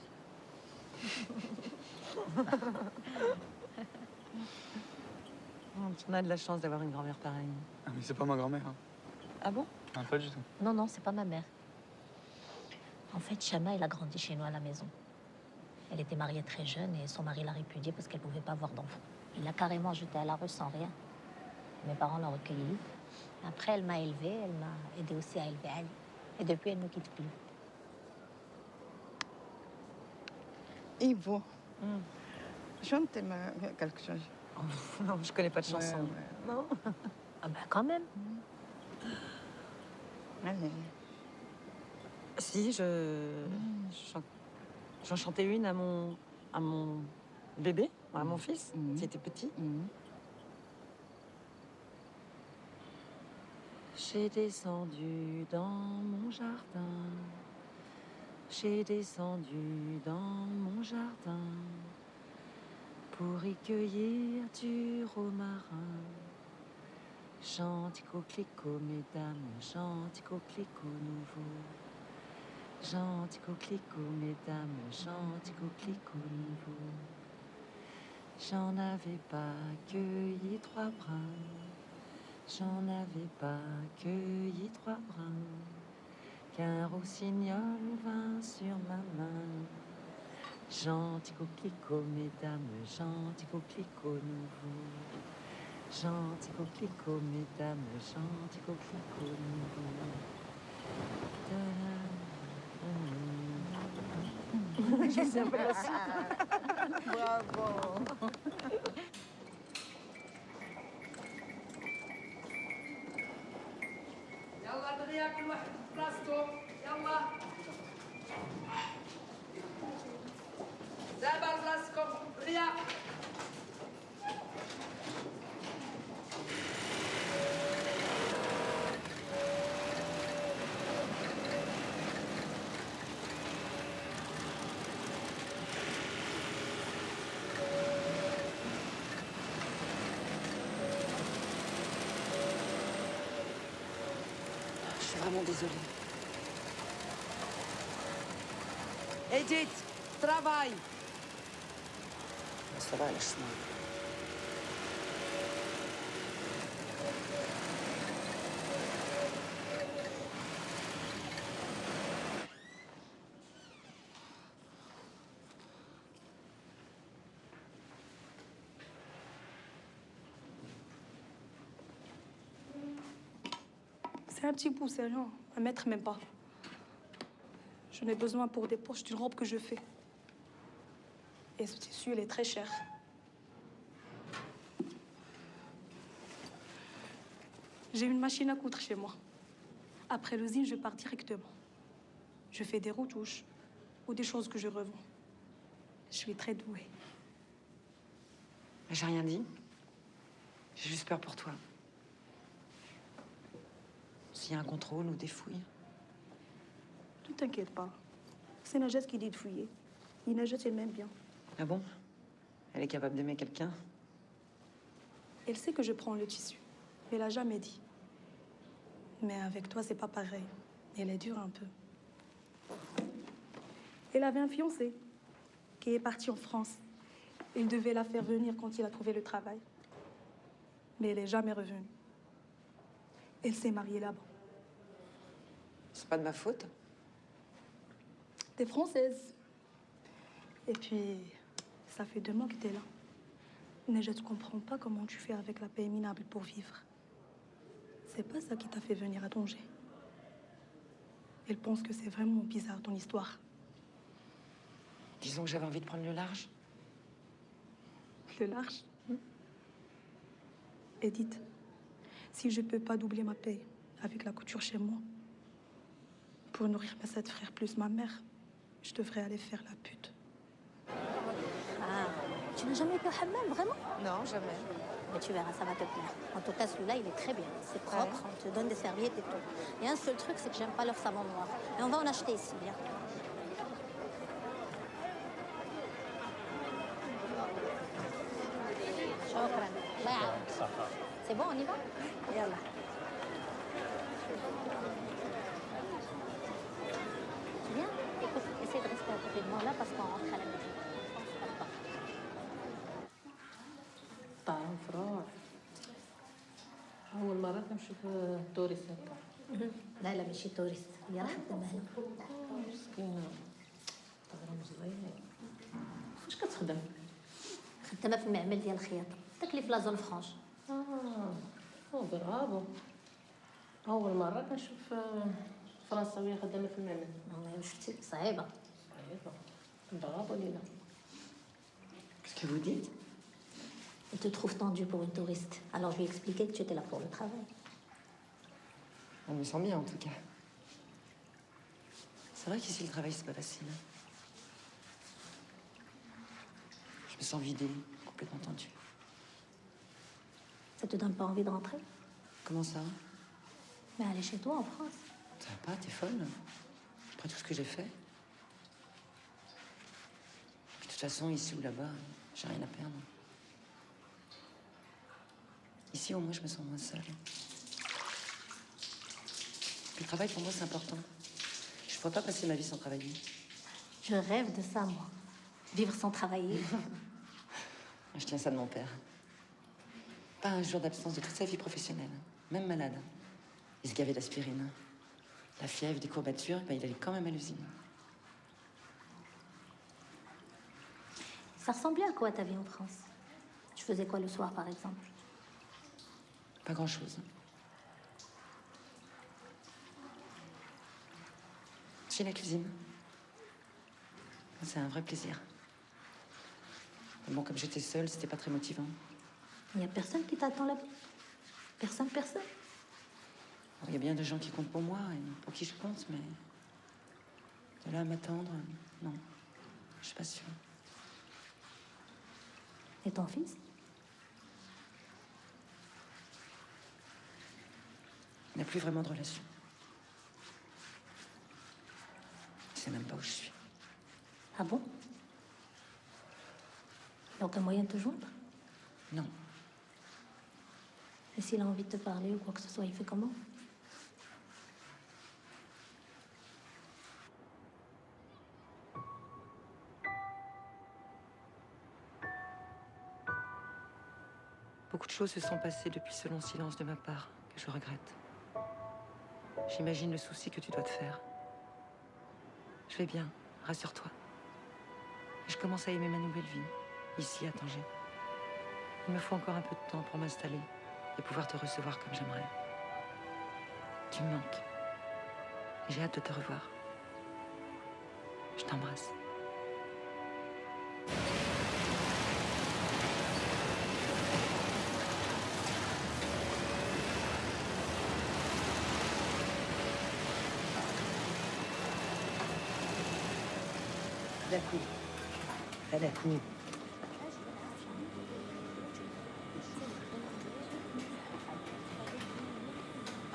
On a de la chance d'avoir une grand-mère pareille. Ah, mais c'est pas ma grand-mère. Hein. Ah bon? Ah, pas du tout. Non, non, c'est pas ma mère. En fait, Chana, elle a grandi chez nous à la maison. Elle était mariée très jeune et son mari l'a répudiée parce qu'elle pouvait pas avoir d'enfant. Il l'a carrément jetée à la rue sans rien. Mes parents l'ont recueillie. Après, elle m'a élevée, elle m'a aidée aussi à élever Ali. Et depuis, elle ne me quitte plus. Ivo, chante quelque chose. Non, je connais pas de chanson. Non. Ah ben quand même. Allez. Si, j'en chantais une à mon bébé, à mon fils, qui était petit. J'ai descendu dans mon jardin. J'ai descendu dans mon jardin pour y cueillir du romarin. Gentil coquelicot, mesdames, gentil coquelicot nouveau. Gentil coquelicot, mesdames, gentil coquelicot nouveau. J'en avais pas cueilli 3 brins. J'en avais pas cueilli 3 brins. Qu'un rossignol vint sur ma main. Gentil coquelicot, mesdames, gentil coquelicot nouveau. Gentil coquelicot, mesdames, gentil coquelicot nouveau. Je sais pas la suite. Bravo. يلا دريا كل واحد في بلاصتو يلا دابا بلاصتكم دريا Je suis vraiment désolée. Edith, travail. Ça va, laisse-moi. C'est un petit bout, c'est rien. 1 mètre, même pas. J'en ai besoin pour des poches d'une robe que je fais. Et ce tissu, il est très cher. J'ai une machine à coudre chez moi. Après l'usine, je pars directement. Je fais des retouches ou des choses que je revends. Je suis très douée. J'ai rien dit. J'ai juste peur pour toi. S'il y a un contrôle ou des fouilles. Ne t'inquiète pas. C'est Najat qui dit de fouiller. Et Najat, elle m'aime bien. Ah bon? Elle est capable d'aimer quelqu'un? Elle sait que je prends le tissu. Elle a jamais dit. Mais avec toi, c'est pas pareil. Elle est dure un peu. Elle avait un fiancé qui est parti en France. Il devait la faire venir quand il a trouvé le travail. Mais elle est jamais revenue. Elle s'est mariée là-bas. C'est pas de ma faute. T'es française. Et puis, ça fait 2 mois que t'es là. Mais je ne comprends pas comment tu fais avec la paix minable pour vivre. C'est pas ça qui t'a fait venir à Tanger. Elle pense que c'est vraiment bizarre, ton histoire. Disons que j'avais envie de prendre le large. Le large. Edith, si je peux pas doubler ma paye avec la couture chez moi, pour nourrir mes 7 frères plus ma mère, je devrais aller faire la pute. Ah, tu n'as jamais été au hammam, vraiment? Non, jamais. Mais tu verras, ça va te plaire. En tout cas, celui-là, il est très bien. C'est propre, on te donne des serviettes et tout. Il y a un seul truc, c'est que j'aime pas leur savon noir. Et on va en acheter ici, viens. Shukran. Allah yaouk. C'est bon, on y va? Yallah. Viens, écoute, essaie de rester à côté de moi là parce qu'on rentre à la maison. On se parle pas. فروع. أول مرة كنشوف توريست هكا. لا لا ماشي توريست، هي راح تخدم هنا. مسكينة طاهرة مزلية. فاش كتخدم؟ خدامة في المعمل ديال الخياطة، داك اللي في لازون فرانش. برافو. أول مرة كنشوف فرنساوية خدامة في المعمل. والله شفتي صعيبة. صعيبة. برافو ليلى. Qu'est-ce que vous dites? Il te trouve tendu pour une touriste. Alors je lui ai expliqué que tu étais là pour le travail. On me sent bien en tout cas. C'est vrai qu'ici le travail c'est pas facile. Je me sens vidée, complètement tendue. Ça te donne pas envie de rentrer? Comment ça? Mais aller chez toi en France. Ça va pas, t'es folle? Après tout ce que j'ai fait. Puis, de toute façon, ici ou là-bas, j'ai rien à perdre. Ici, au moins, je me sens moins seule. Puis le travail, pour moi, c'est important. Je ne pourrais pas passer ma vie sans travailler. Je rêve de ça, moi. Vivre sans travailler. Je tiens ça de mon père. Pas un jour d'absence de toute sa vie professionnelle, même malade. Il se gavait d'aspirine. La fièvre, des courbatures, ben, il allait quand même à l'usine. Ça ressemblait à quoi ta vie en France? Tu faisais quoi le soir, par exemple? Pas grand-chose. Chez la cuisine. C'est un vrai plaisir. Mais bon, comme j'étais seule, c'était pas très motivant. Il n'y a personne qui t'attend là-bas? Personne, personne? Il y a bien des gens qui comptent pour moi et pour qui je compte, mais de là à m'attendre, non. Je suis pas sûre. Et ton fils? On n'a plus vraiment de relation. Je sais même pas où je suis. Ah bon? Il n'y a aucun moyen de te joindre? Non. Et s'il a envie de te parler ou quoi que ce soit, il fait comment? Beaucoup de choses se sont passées depuis ce long silence de ma part, que je regrette. J'imagine le souci que tu dois te faire. Je vais bien, rassure-toi. Et je commence à aimer ma nouvelle vie, ici à Tanger. Il me faut encore un peu de temps pour m'installer et pouvoir te recevoir comme j'aimerais. Tu me manques. Et j'ai hâte de te revoir. Je t'embrasse. هلاكني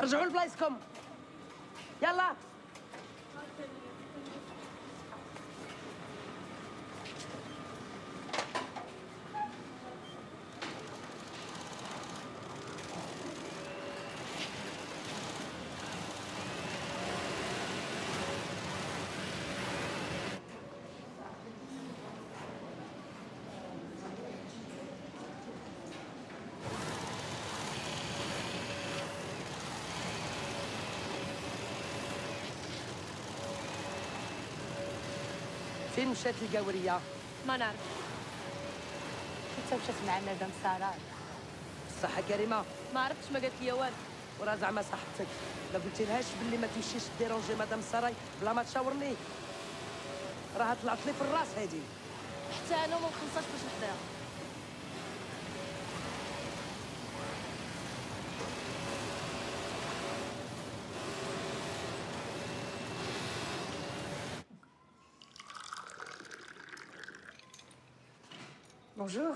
رجعوا لبلايصكم يلا فين مشات القاورية؟ ما نعرف. حتى مشات مع مدام سارة. الصحة كريمة؟ ما عرفتش ما قالت لي والو. وراه زعما صاحبتك لا قلتي لهاش باللي ما تمشيش ديرونجي مدام سراي بلا ما تشاورني راها طلعت لي في الراس هادي. حتى انا ما مخلصاش باش نحضرها. Bonjour.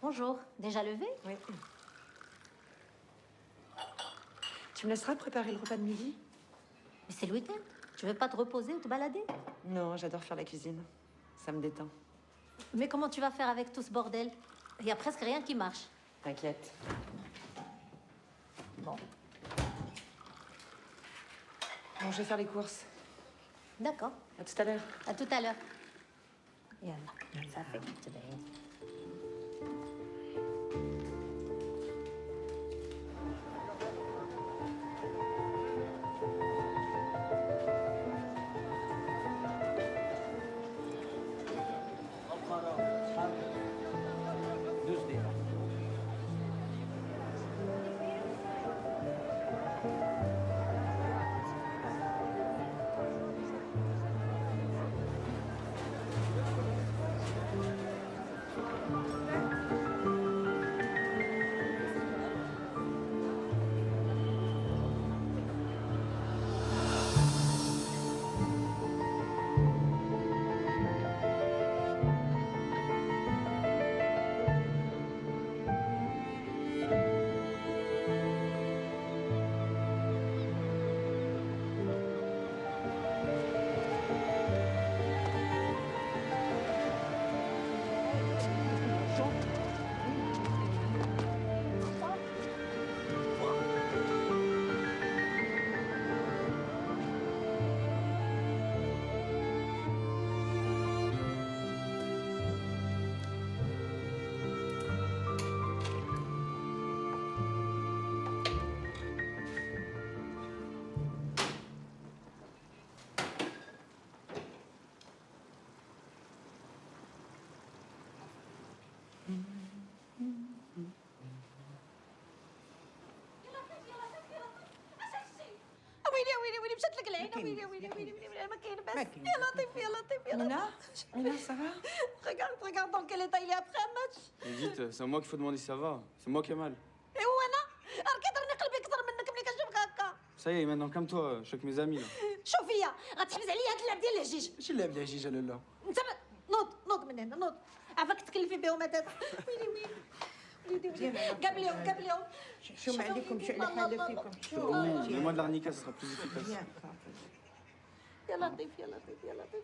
Bonjour. Déjà levé? Oui. Tu me laisseras préparer le repas de midi? Mais c'est le week-end. Tu veux pas te reposer ou te balader? Non, j'adore faire la cuisine. Ça me détend. Mais comment tu vas faire avec tout ce bordel? Il y a presque rien qui marche. T'inquiète. Bon. Bon, je vais faire les courses. D'accord. À tout à l'heure. À tout à l'heure. Yalla, ça fait. كاين ويلي ويلي ويلي ويلي ما كاين بس. ما كاين. يا لطيف يا لطيف يا لطيف. Mina, ça va? Regarde dans quel état il est après un match. Edith, c'est à moi qu'il faut demander si ça va. C'est moi qui ai mal. ايوا انا راه كيضرني قلبي اكثر منك ملي كنشوفك هكا. Ça y est, maintenant calme-toi, je suis avec mes amis là. شوف فيا غتحبس عليا هاد اللعب ديال الهجيج. ماشي اللعب ديال الهجيجه لالا. انت نوض من هنا نوض. عافاك تكلفي بهم هذا. ويلي ويلي. وليدي وليدي. قابليهم. شو ما عليكم شو على حالة فيكم شو. Mets-moi de l'arnica, ça sera plus efficace. يا لطيف يا لطيف يا لطيف.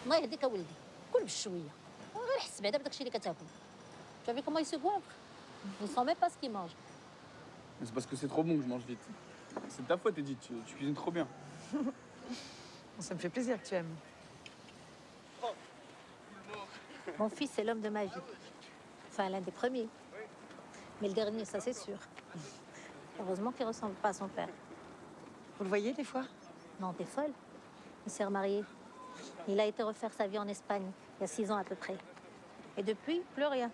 الله يهديك ولدي كل بشويه غير حس بعدا بداكشي اللي كتاكل. Tu as vu comment ils se goinfrent? Ils ne savent même pas ce qu'ils mangent. Mais c'est parce que c'est trop bon que je mange vite. C'est de ta faute, Edith, tu cuisines trop bien. Ça me fait plaisir que tu aimes. Mon fils, c'est l'homme de ma vie. Enfin, l'un des premiers. Mais le dernier, ça c'est sûr. Heureusement qu'il ne ressemble pas à son père. Vous le voyez des fois? Non, t'es folle. Il s'est remarié. Il a été refaire sa vie en Espagne, il y a 6 ans à peu près. Et depuis, plus rien.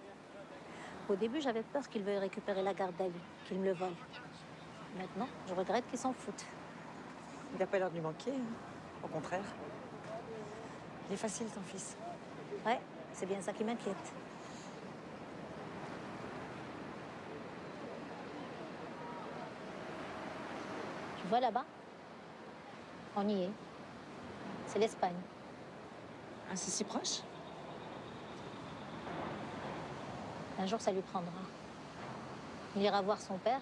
Au début, j'avais peur qu'il veuille récupérer la garde d'Ali, qu'il me le vole. Maintenant, je regrette qu'il s'en foute. Il n'a pas l'air de lui manquer, hein. Au contraire. Il est facile, ton fils. Ouais, c'est bien ça qui m'inquiète. Tu vois là-bas? On y est. C'est l'Espagne. Ah, c'est si proche? Un jour, ça lui prendra. Il ira voir son père.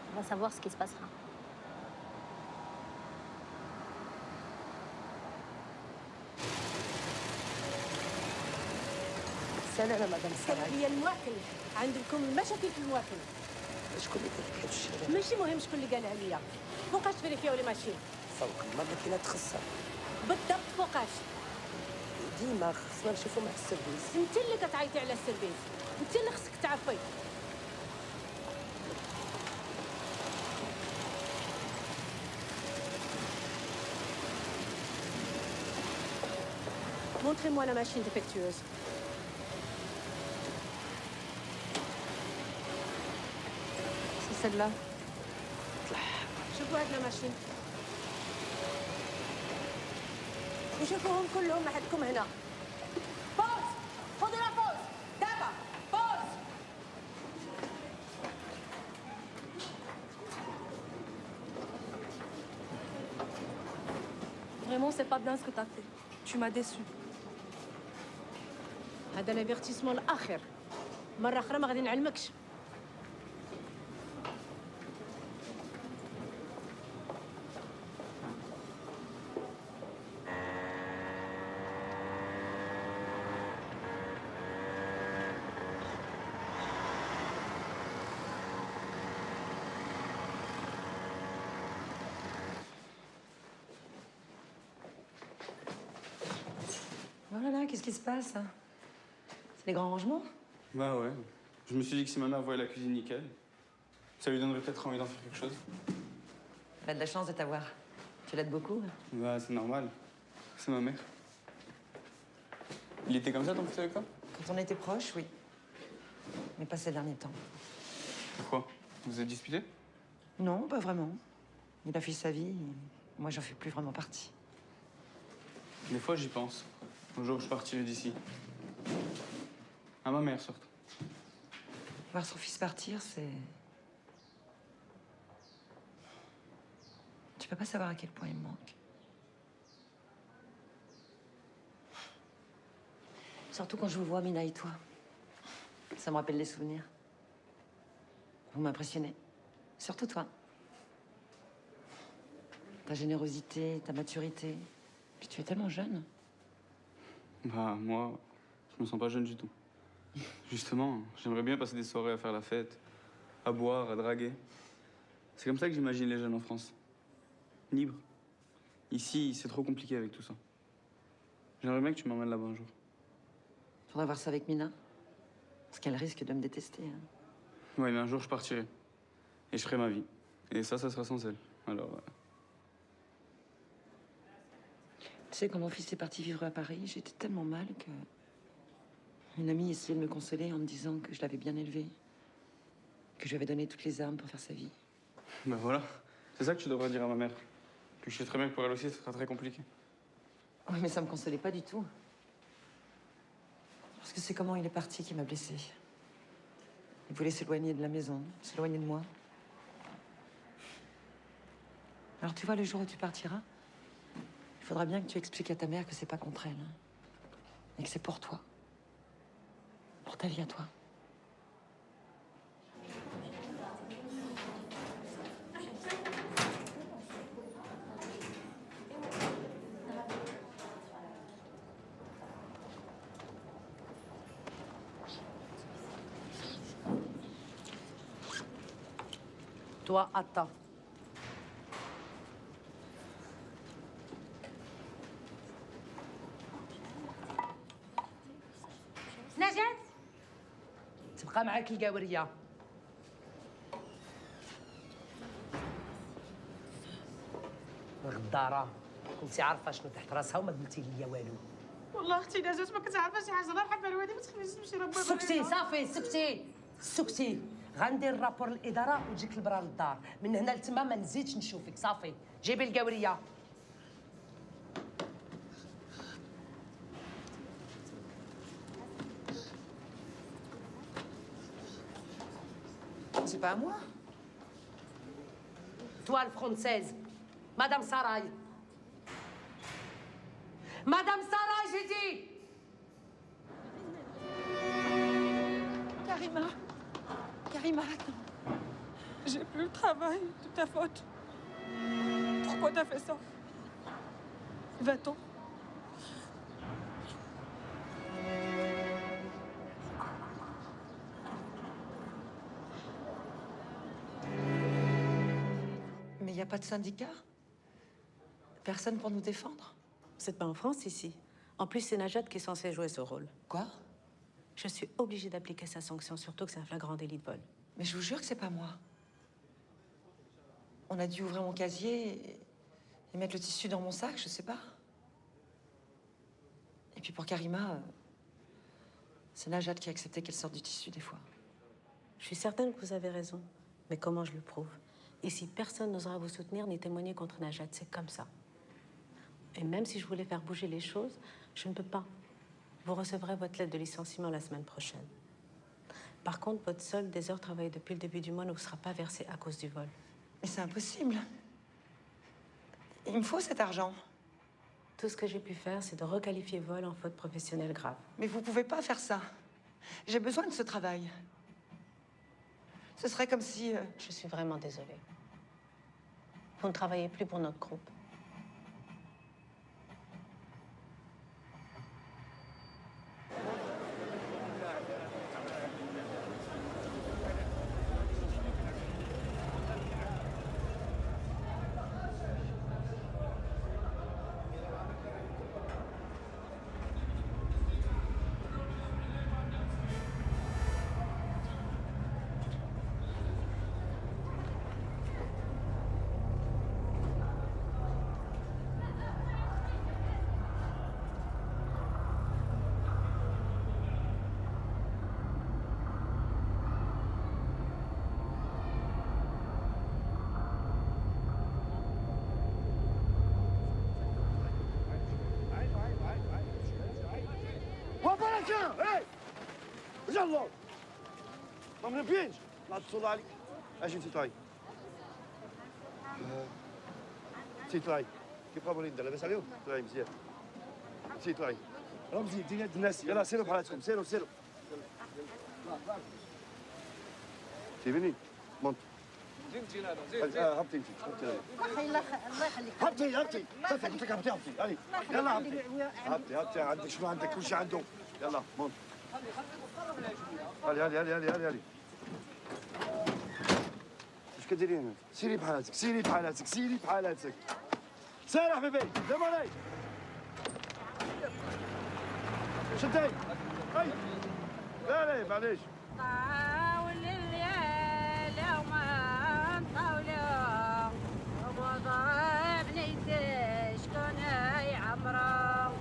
Il va savoir ce qui se passera. سلامة مدام سراج. هي المواكل عندكم مشاكل في المواكل. شكون اللي قال لك هاد الشيء؟ ماشي مهم شكون اللي قالها ليا. فوقاش تفريفيا ولا ماشي؟ فوق ما كاينه تخسر. بالضبط فوقاش. ديما خصنا نشوفو مع السيرفيس. انت اللي كتعيطي على السيرفيس. انت اللي خصك تعرفي. Montrez-moi la machine défectueuse. C'est celle-là. شوفوا هاد la machine. وشوفوهم كلهم ما حدكم هنا. بوز! خذوا لا بوز! دابا! بوز! Vraiment, c'est pas bien ce que t'as fait. Tu m'as déçue. هذا الافيرتيسمون الاخر. مرة أخرى ما غادي نعلمكش. Oh là là, qu'est-ce qui se passe? C'est les grands rangements? Bah ouais. Je me suis dit que si ma mère voyait la cuisine nickel, ça lui donnerait peut-être envie d'en faire quelque chose. Elle a de la chance de t'avoir. Tu l'aides beaucoup? Bah c'est normal. C'est ma mère. Il était comme ça ton fils avec toi? Quand on était proches, oui. Mais pas ces derniers temps. Pourquoi? Vous êtes disputés? Non, pas vraiment. Il a fait sa vie. Et moi, j'en fais plus vraiment partie. Des fois j'y pense. Un jour je partirai d'ici. À ma mère surtout. Voir son fils partir, c'est... Tu peux pas savoir à quel point il me manque. Surtout quand je vous vois, Mina et toi. Ça me rappelle des souvenirs. Vous m'impressionnez. Surtout toi. Ta générosité, ta maturité. Puis tu es tellement jeune. Bah moi, je me sens pas jeune du tout. Justement, j'aimerais bien passer des soirées à faire la fête, à boire, à draguer. C'est comme ça que j'imagine les jeunes en France. Libres. Ici, c'est trop compliqué avec tout ça. J'aimerais bien que tu m'emmènes là-bas un jour. Faudra voir ça avec Mina. Parce qu'elle risque de me détester. Hein. Ouais, mais un jour, je partirai. Et je ferai ma vie. Et ça sera sans elle. Alors... Tu sais, quand mon fils est parti vivre à Paris, j'étais tellement mal que... Une amie essayait de me consoler en me disant que je l'avais bien élevée, que je lui avais donné toutes les armes pour faire sa vie. Ben voilà, c'est ça que tu devrais dire à ma mère. Puis je sais très bien que pour elle aussi, ce sera très compliqué. Oui, mais ça me consolait pas du tout. Parce que c'est comment il est parti qui m'a blessée. Il voulait s'éloigner de la maison, s'éloigner de moi. Alors tu vois, le jour où tu partiras, il faudra bien que tu expliques à ta mère que c'est pas contre elle. Et que c'est pour toi. Pour ta vie à toi. Toi, attends. نجد تبقى معاك القاوريه. غداره كنتي عارفه شنو تحت راسها وما قلتي لي والو. والله اختي نجات ما كنت عارفه شي حاجه، الله يرحم الوالده ما تخلينيش نمشي ربي. سكتي صافي سكتي سكتي. غندير رابور للاداره وتجيك البرا للدار، من هنا لتما ما نزيدش نشوفك. صافي جيبي القاوريه. C'est pas à moi. Toi, le française. Madame Sarai. Madame Sarai, j'ai dit. Karima. Karima, attends. J'ai plus le travail de ta faute. Pourquoi t'as fait ça? Va-t'en. Mais il n'y a pas de syndicat? Personne pour nous défendre? Vous n'êtes pas en France ici. En plus, c'est Najat qui est censée jouer ce rôle. Quoi? Je suis obligée d'appliquer sa sanction, surtout que c'est un flagrant délit de vol. Mais je vous jure que c'est pas moi. On a dû ouvrir mon casier et mettre le tissu dans mon sac, je sais pas. Et puis pour Karima, c'est Najat qui a accepté qu'elle sorte du tissu des fois. Je suis certaine que vous avez raison. Mais comment je le prouve? Ici, personne n'osera vous soutenir ni témoigner contre Najat. C'est comme ça. Et même si je voulais faire bouger les choses, je ne peux pas. Vous recevrez votre lettre de licenciement la semaine prochaine. Par contre, votre solde des heures travaillées depuis le début du mois ne vous sera pas versé à cause du vol. Mais c'est impossible. Il me faut cet argent. Tout ce que j'ai pu faire, c'est de requalifier vol en faute professionnelle grave. Mais vous pouvez pas faire ça. J'ai besoin de ce travail. Ce serait comme si... Je suis vraiment désolée. Vous ne travaillez plus pour notre groupe. Hey! يلا ما منبينش لا تصل عليك اجي تراي تراي كيف خبر انت لاباس عليهم تراي مزيان تراي رمزي دينا الناس يلا سيروا بحالاتكم سيروا سيبني مونت زين هذا هبطي انت الله يخليك هبطي صافي قلت لك هبطي علي يلا هبطي عندك شنو عندك كل شيء عنده يلا مونت هالي اش كديرين سيري بحالاتك سير حبيبي دم علي شدي هاي لا معليش طاول الليل وما نطاولو وما بنيتي شكون يعمرو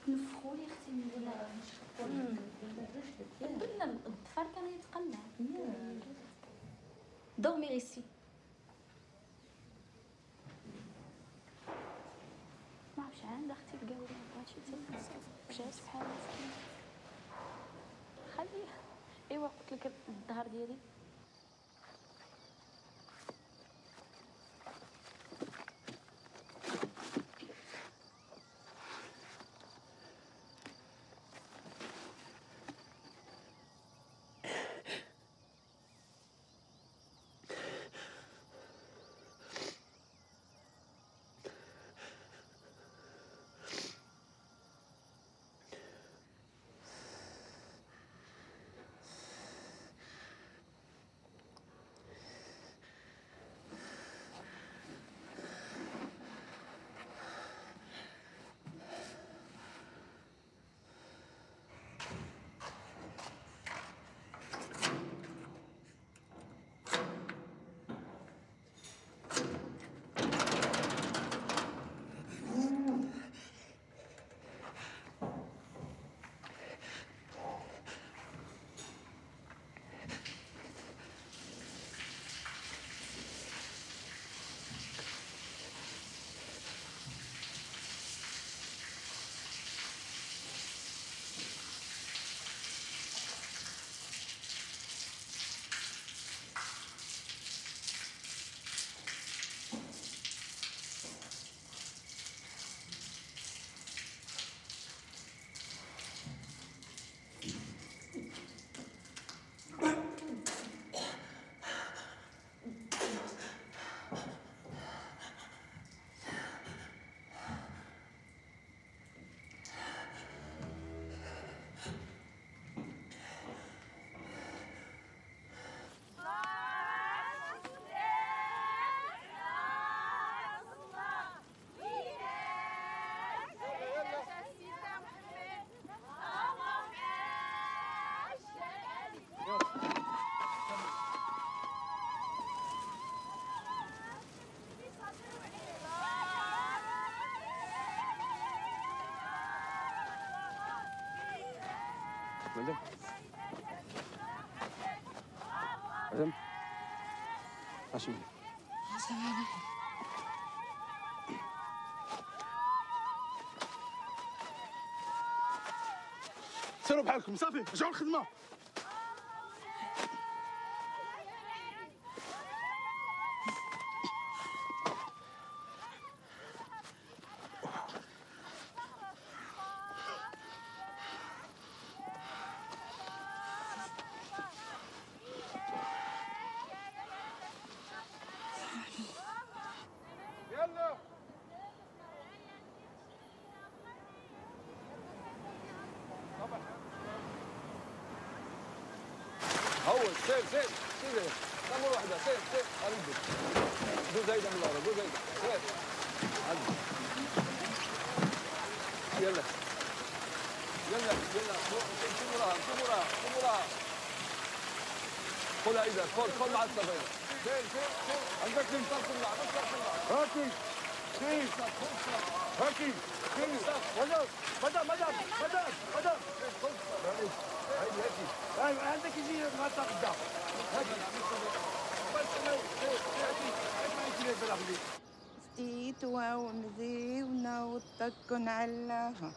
نفخوا لي اختي من لا الظفر كان يتقلع. Dormir ici. ما عرفتش عند اختي القاولة بغاتش مشات بحال مسكينة. خليها. ايوا قلت لك الظهر ديالي. مدام مدام ماشي سيروا بحالكم صافي رجعوا للخدمه. هون سير سير سير نمر واحدة سير سير أريدك دو زايدة من ورا دو زايدة سير عدي يلا يلا يلا شو وراها شو وراها شو وراها خذها إيدك خذ مع الصبايا سير سير سير عندك تمسك طلع بس طلع هاكي سير هاكي سير مدام مدام مدام مدام هاي هاي عندك يجي ما تقدر ستيتوا ومزيونا وطكن علاها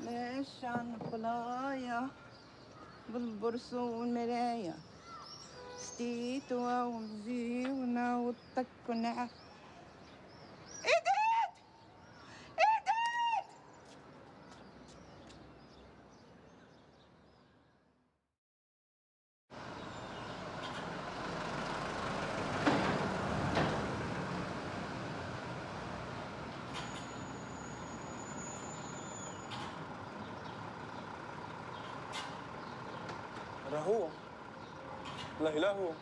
مشان بلايا بالبرص والمرايا ستيتوا ومزيونا وطكن علاها إيديت راه هو والله لا هو.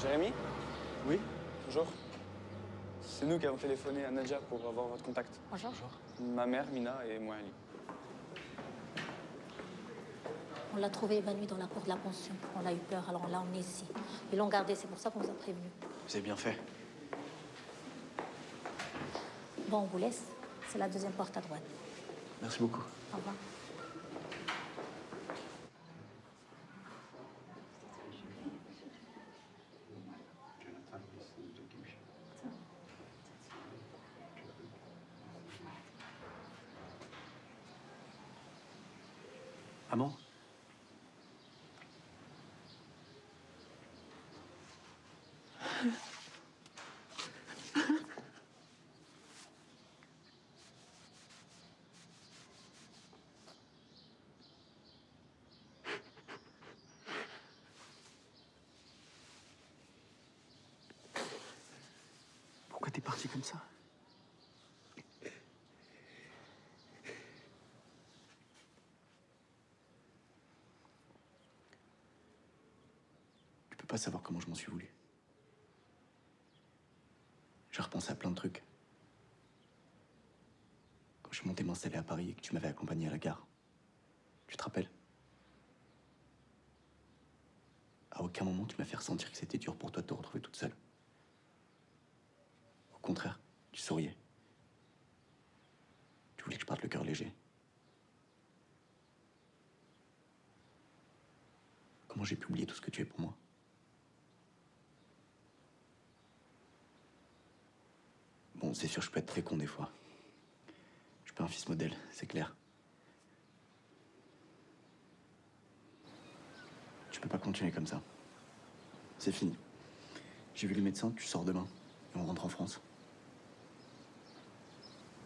Jérémy? Oui? Bonjour. C'est nous qui avons téléphoné à Nadja pour avoir votre contact. Bonjour. Ma mère, Mina, et moi, Ali. On l'a trouvé évanoui dans la cour de la pension. On a eu peur, alors on l'a emmené ici. Ils l'ont gardé, c'est pour ça qu'on vous a prévenu. Vous avez bien fait. Bon, on vous laisse. C'est la deuxième porte à droite. Merci beaucoup. Au revoir. Maman? Pourquoi t'es parti comme ça? Tu peux pas savoir comment je m'en suis voulu. J'ai repensé à plein de trucs. Quand je suis monté m'installer à Paris et que tu m'avais accompagné à la gare. Tu te rappelles? À aucun moment tu m'as fait ressentir que c'était dur pour toi de te retrouver toute seule. Au contraire, tu souriais. Tu voulais que je parte le cœur léger. Comment j'ai pu oublier tout ce que tu es pour moi? Bon, c'est sûr, je peux être très con des fois. Je suis pas un fils modèle, c'est clair. Tu peux pas continuer comme ça. C'est fini. J'ai vu les médecins, tu sors demain. Et on rentre en France.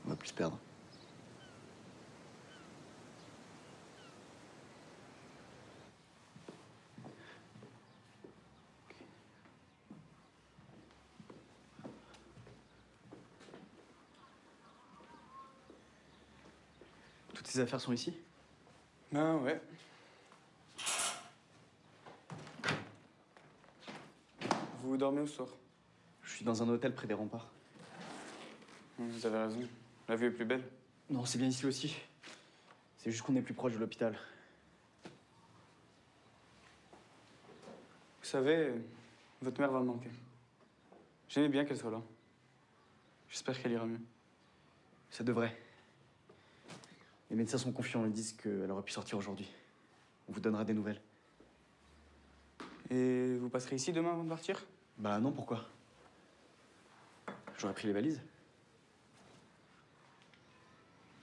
On va plus se perdre. Toutes tes affaires sont ici? Ben ouais. Vous dormez où ce soir? Je suis dans un hôtel près des remparts. Vous avez raison. La vue est plus belle. Non, c'est bien ici aussi. C'est juste qu'on est plus proche de l'hôpital. Vous savez, votre mère va me manquer. J'aimais bien qu'elle soit là. J'espère qu'elle ira mieux. Ça devrait. Les médecins sont confiants, ils disent qu'elle aurait pu sortir aujourd'hui. On vous donnera des nouvelles. Et vous passerez ici demain avant de partir? Bah non, pourquoi? J'aurais pris les valises.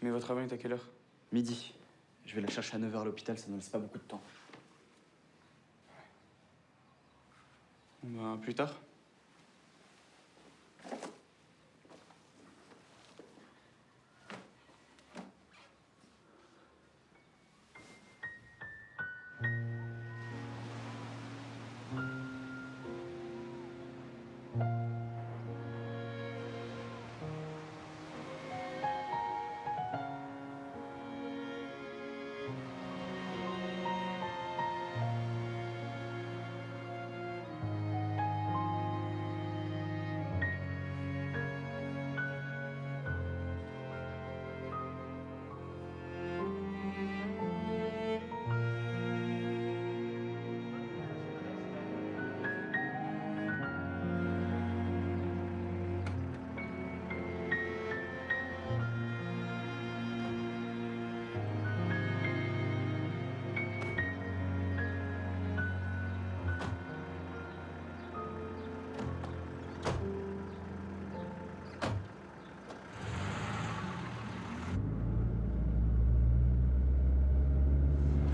Mais votre avion est à quelle heure? Midi. Je vais la chercher à 9h à l'hôpital, ça ne laisse pas beaucoup de temps. Bah, plus tard.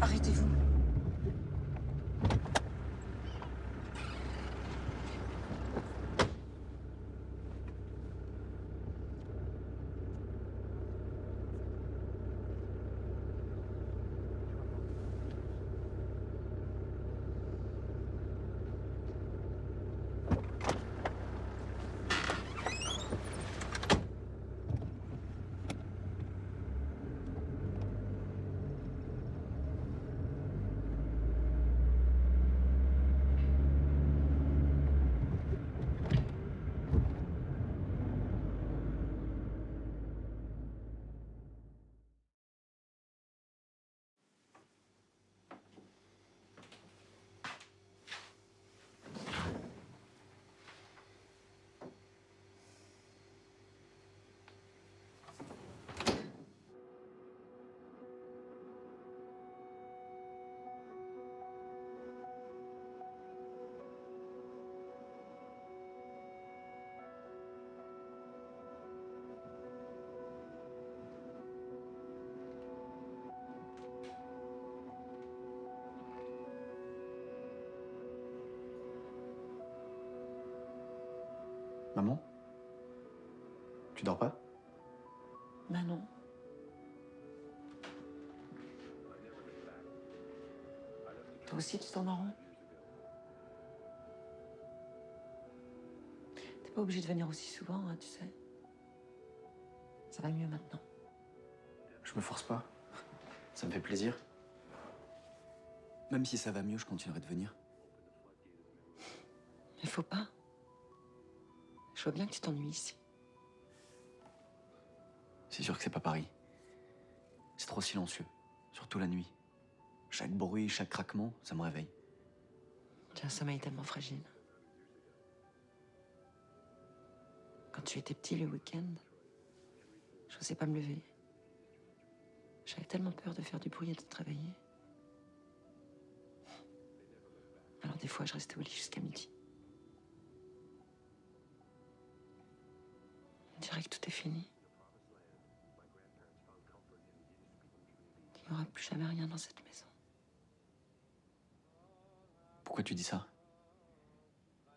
Arrêtez-vous. Maman? Tu dors pas? Bah non. Toi aussi, tu tournes en rond? T'es pas obligé de venir aussi souvent, hein, tu sais. Ça va mieux maintenant. Je me force pas. Ça me fait plaisir. Même si ça va mieux, je continuerai de venir. Il faut pas. Je vois bien que tu t'ennuies ici. C'est sûr que c'est pas Paris. C'est trop silencieux, surtout la nuit. Chaque bruit, chaque craquement, ça me réveille. J'ai un sommeil tellement fragile. Quand tu étais petit le week-end, je n'osais pas me lever. J'avais tellement peur de faire du bruit et de te réveiller. Alors des fois, je restais au lit jusqu'à midi. On dirait que tout est fini. Qu'il n'y aura plus jamais rien dans cette maison. Pourquoi tu dis ça?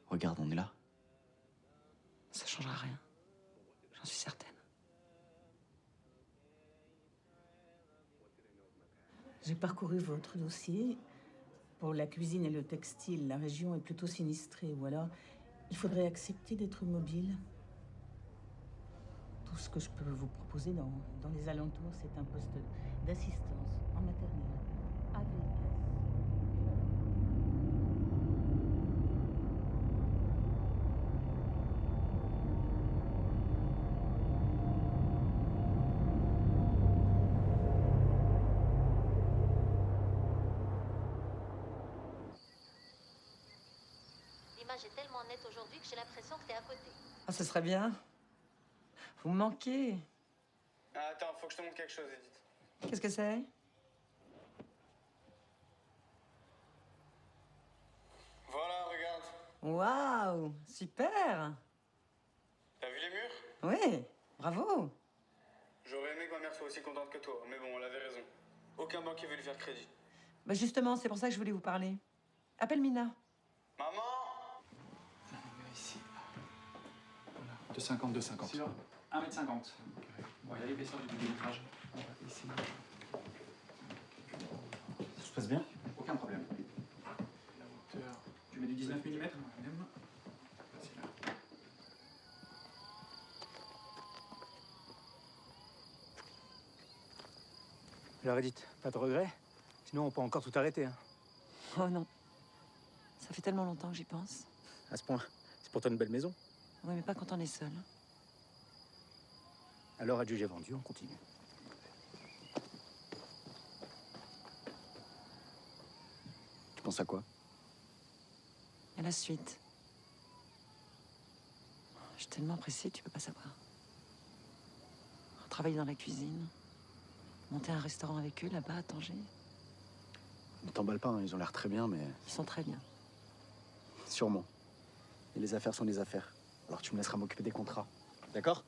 Regarde, on est là. Ça changera rien. J'en suis certaine. J'ai parcouru votre dossier. Pour la cuisine et le textile, la région est plutôt sinistrée. Ou alors, il faudrait accepter d'être mobile. Tout ce que je peux vous proposer dans les alentours, c'est un poste d'assistance en maternelle. L'image est tellement nette aujourd'hui que j'ai l'impression que t'es à côté. Ah, ce serait bien. Vous me manquez. Ah, attends, faut que je te montre quelque chose, Edith. Qu'est-ce que c'est? Voilà, regarde. Waouh, super. T'as vu les murs? Oui, bravo. J'aurais aimé que ma mère soit aussi contente que toi, mais bon, elle avait raison. Aucun banquier veut lui faire crédit. Bah justement, c'est pour ça que je voulais vous parler. Appelle Mina. Maman! Ici. Voilà. 2,50, 2,50. Sur 1,50 m. Bon, il y a l'épaisseur du double vitrage. Ici. Ça se passe bien? Aucun problème. La hauteur. Tu mets du 19 mm? Même. Alors Edith, pas de regret? Sinon on peut encore tout arrêter. Hein. Oh non. Ça fait tellement longtemps que j'y pense. À ce point, c'est pour toi une belle maison. Oui, mais pas quand on est seul. Alors adjugé vendu, on continue. Tu penses à quoi? À la suite. Je suis tellement pressée, tu peux pas savoir. Travailler dans la cuisine. Monter un restaurant avec eux, là-bas, à Tanger. Ne t'emballe pas, hein, ils ont l'air très bien, mais... Ils sont très bien. Sûrement. Et les affaires sont les affaires. Alors tu me laisseras m'occuper des contrats. D'accord?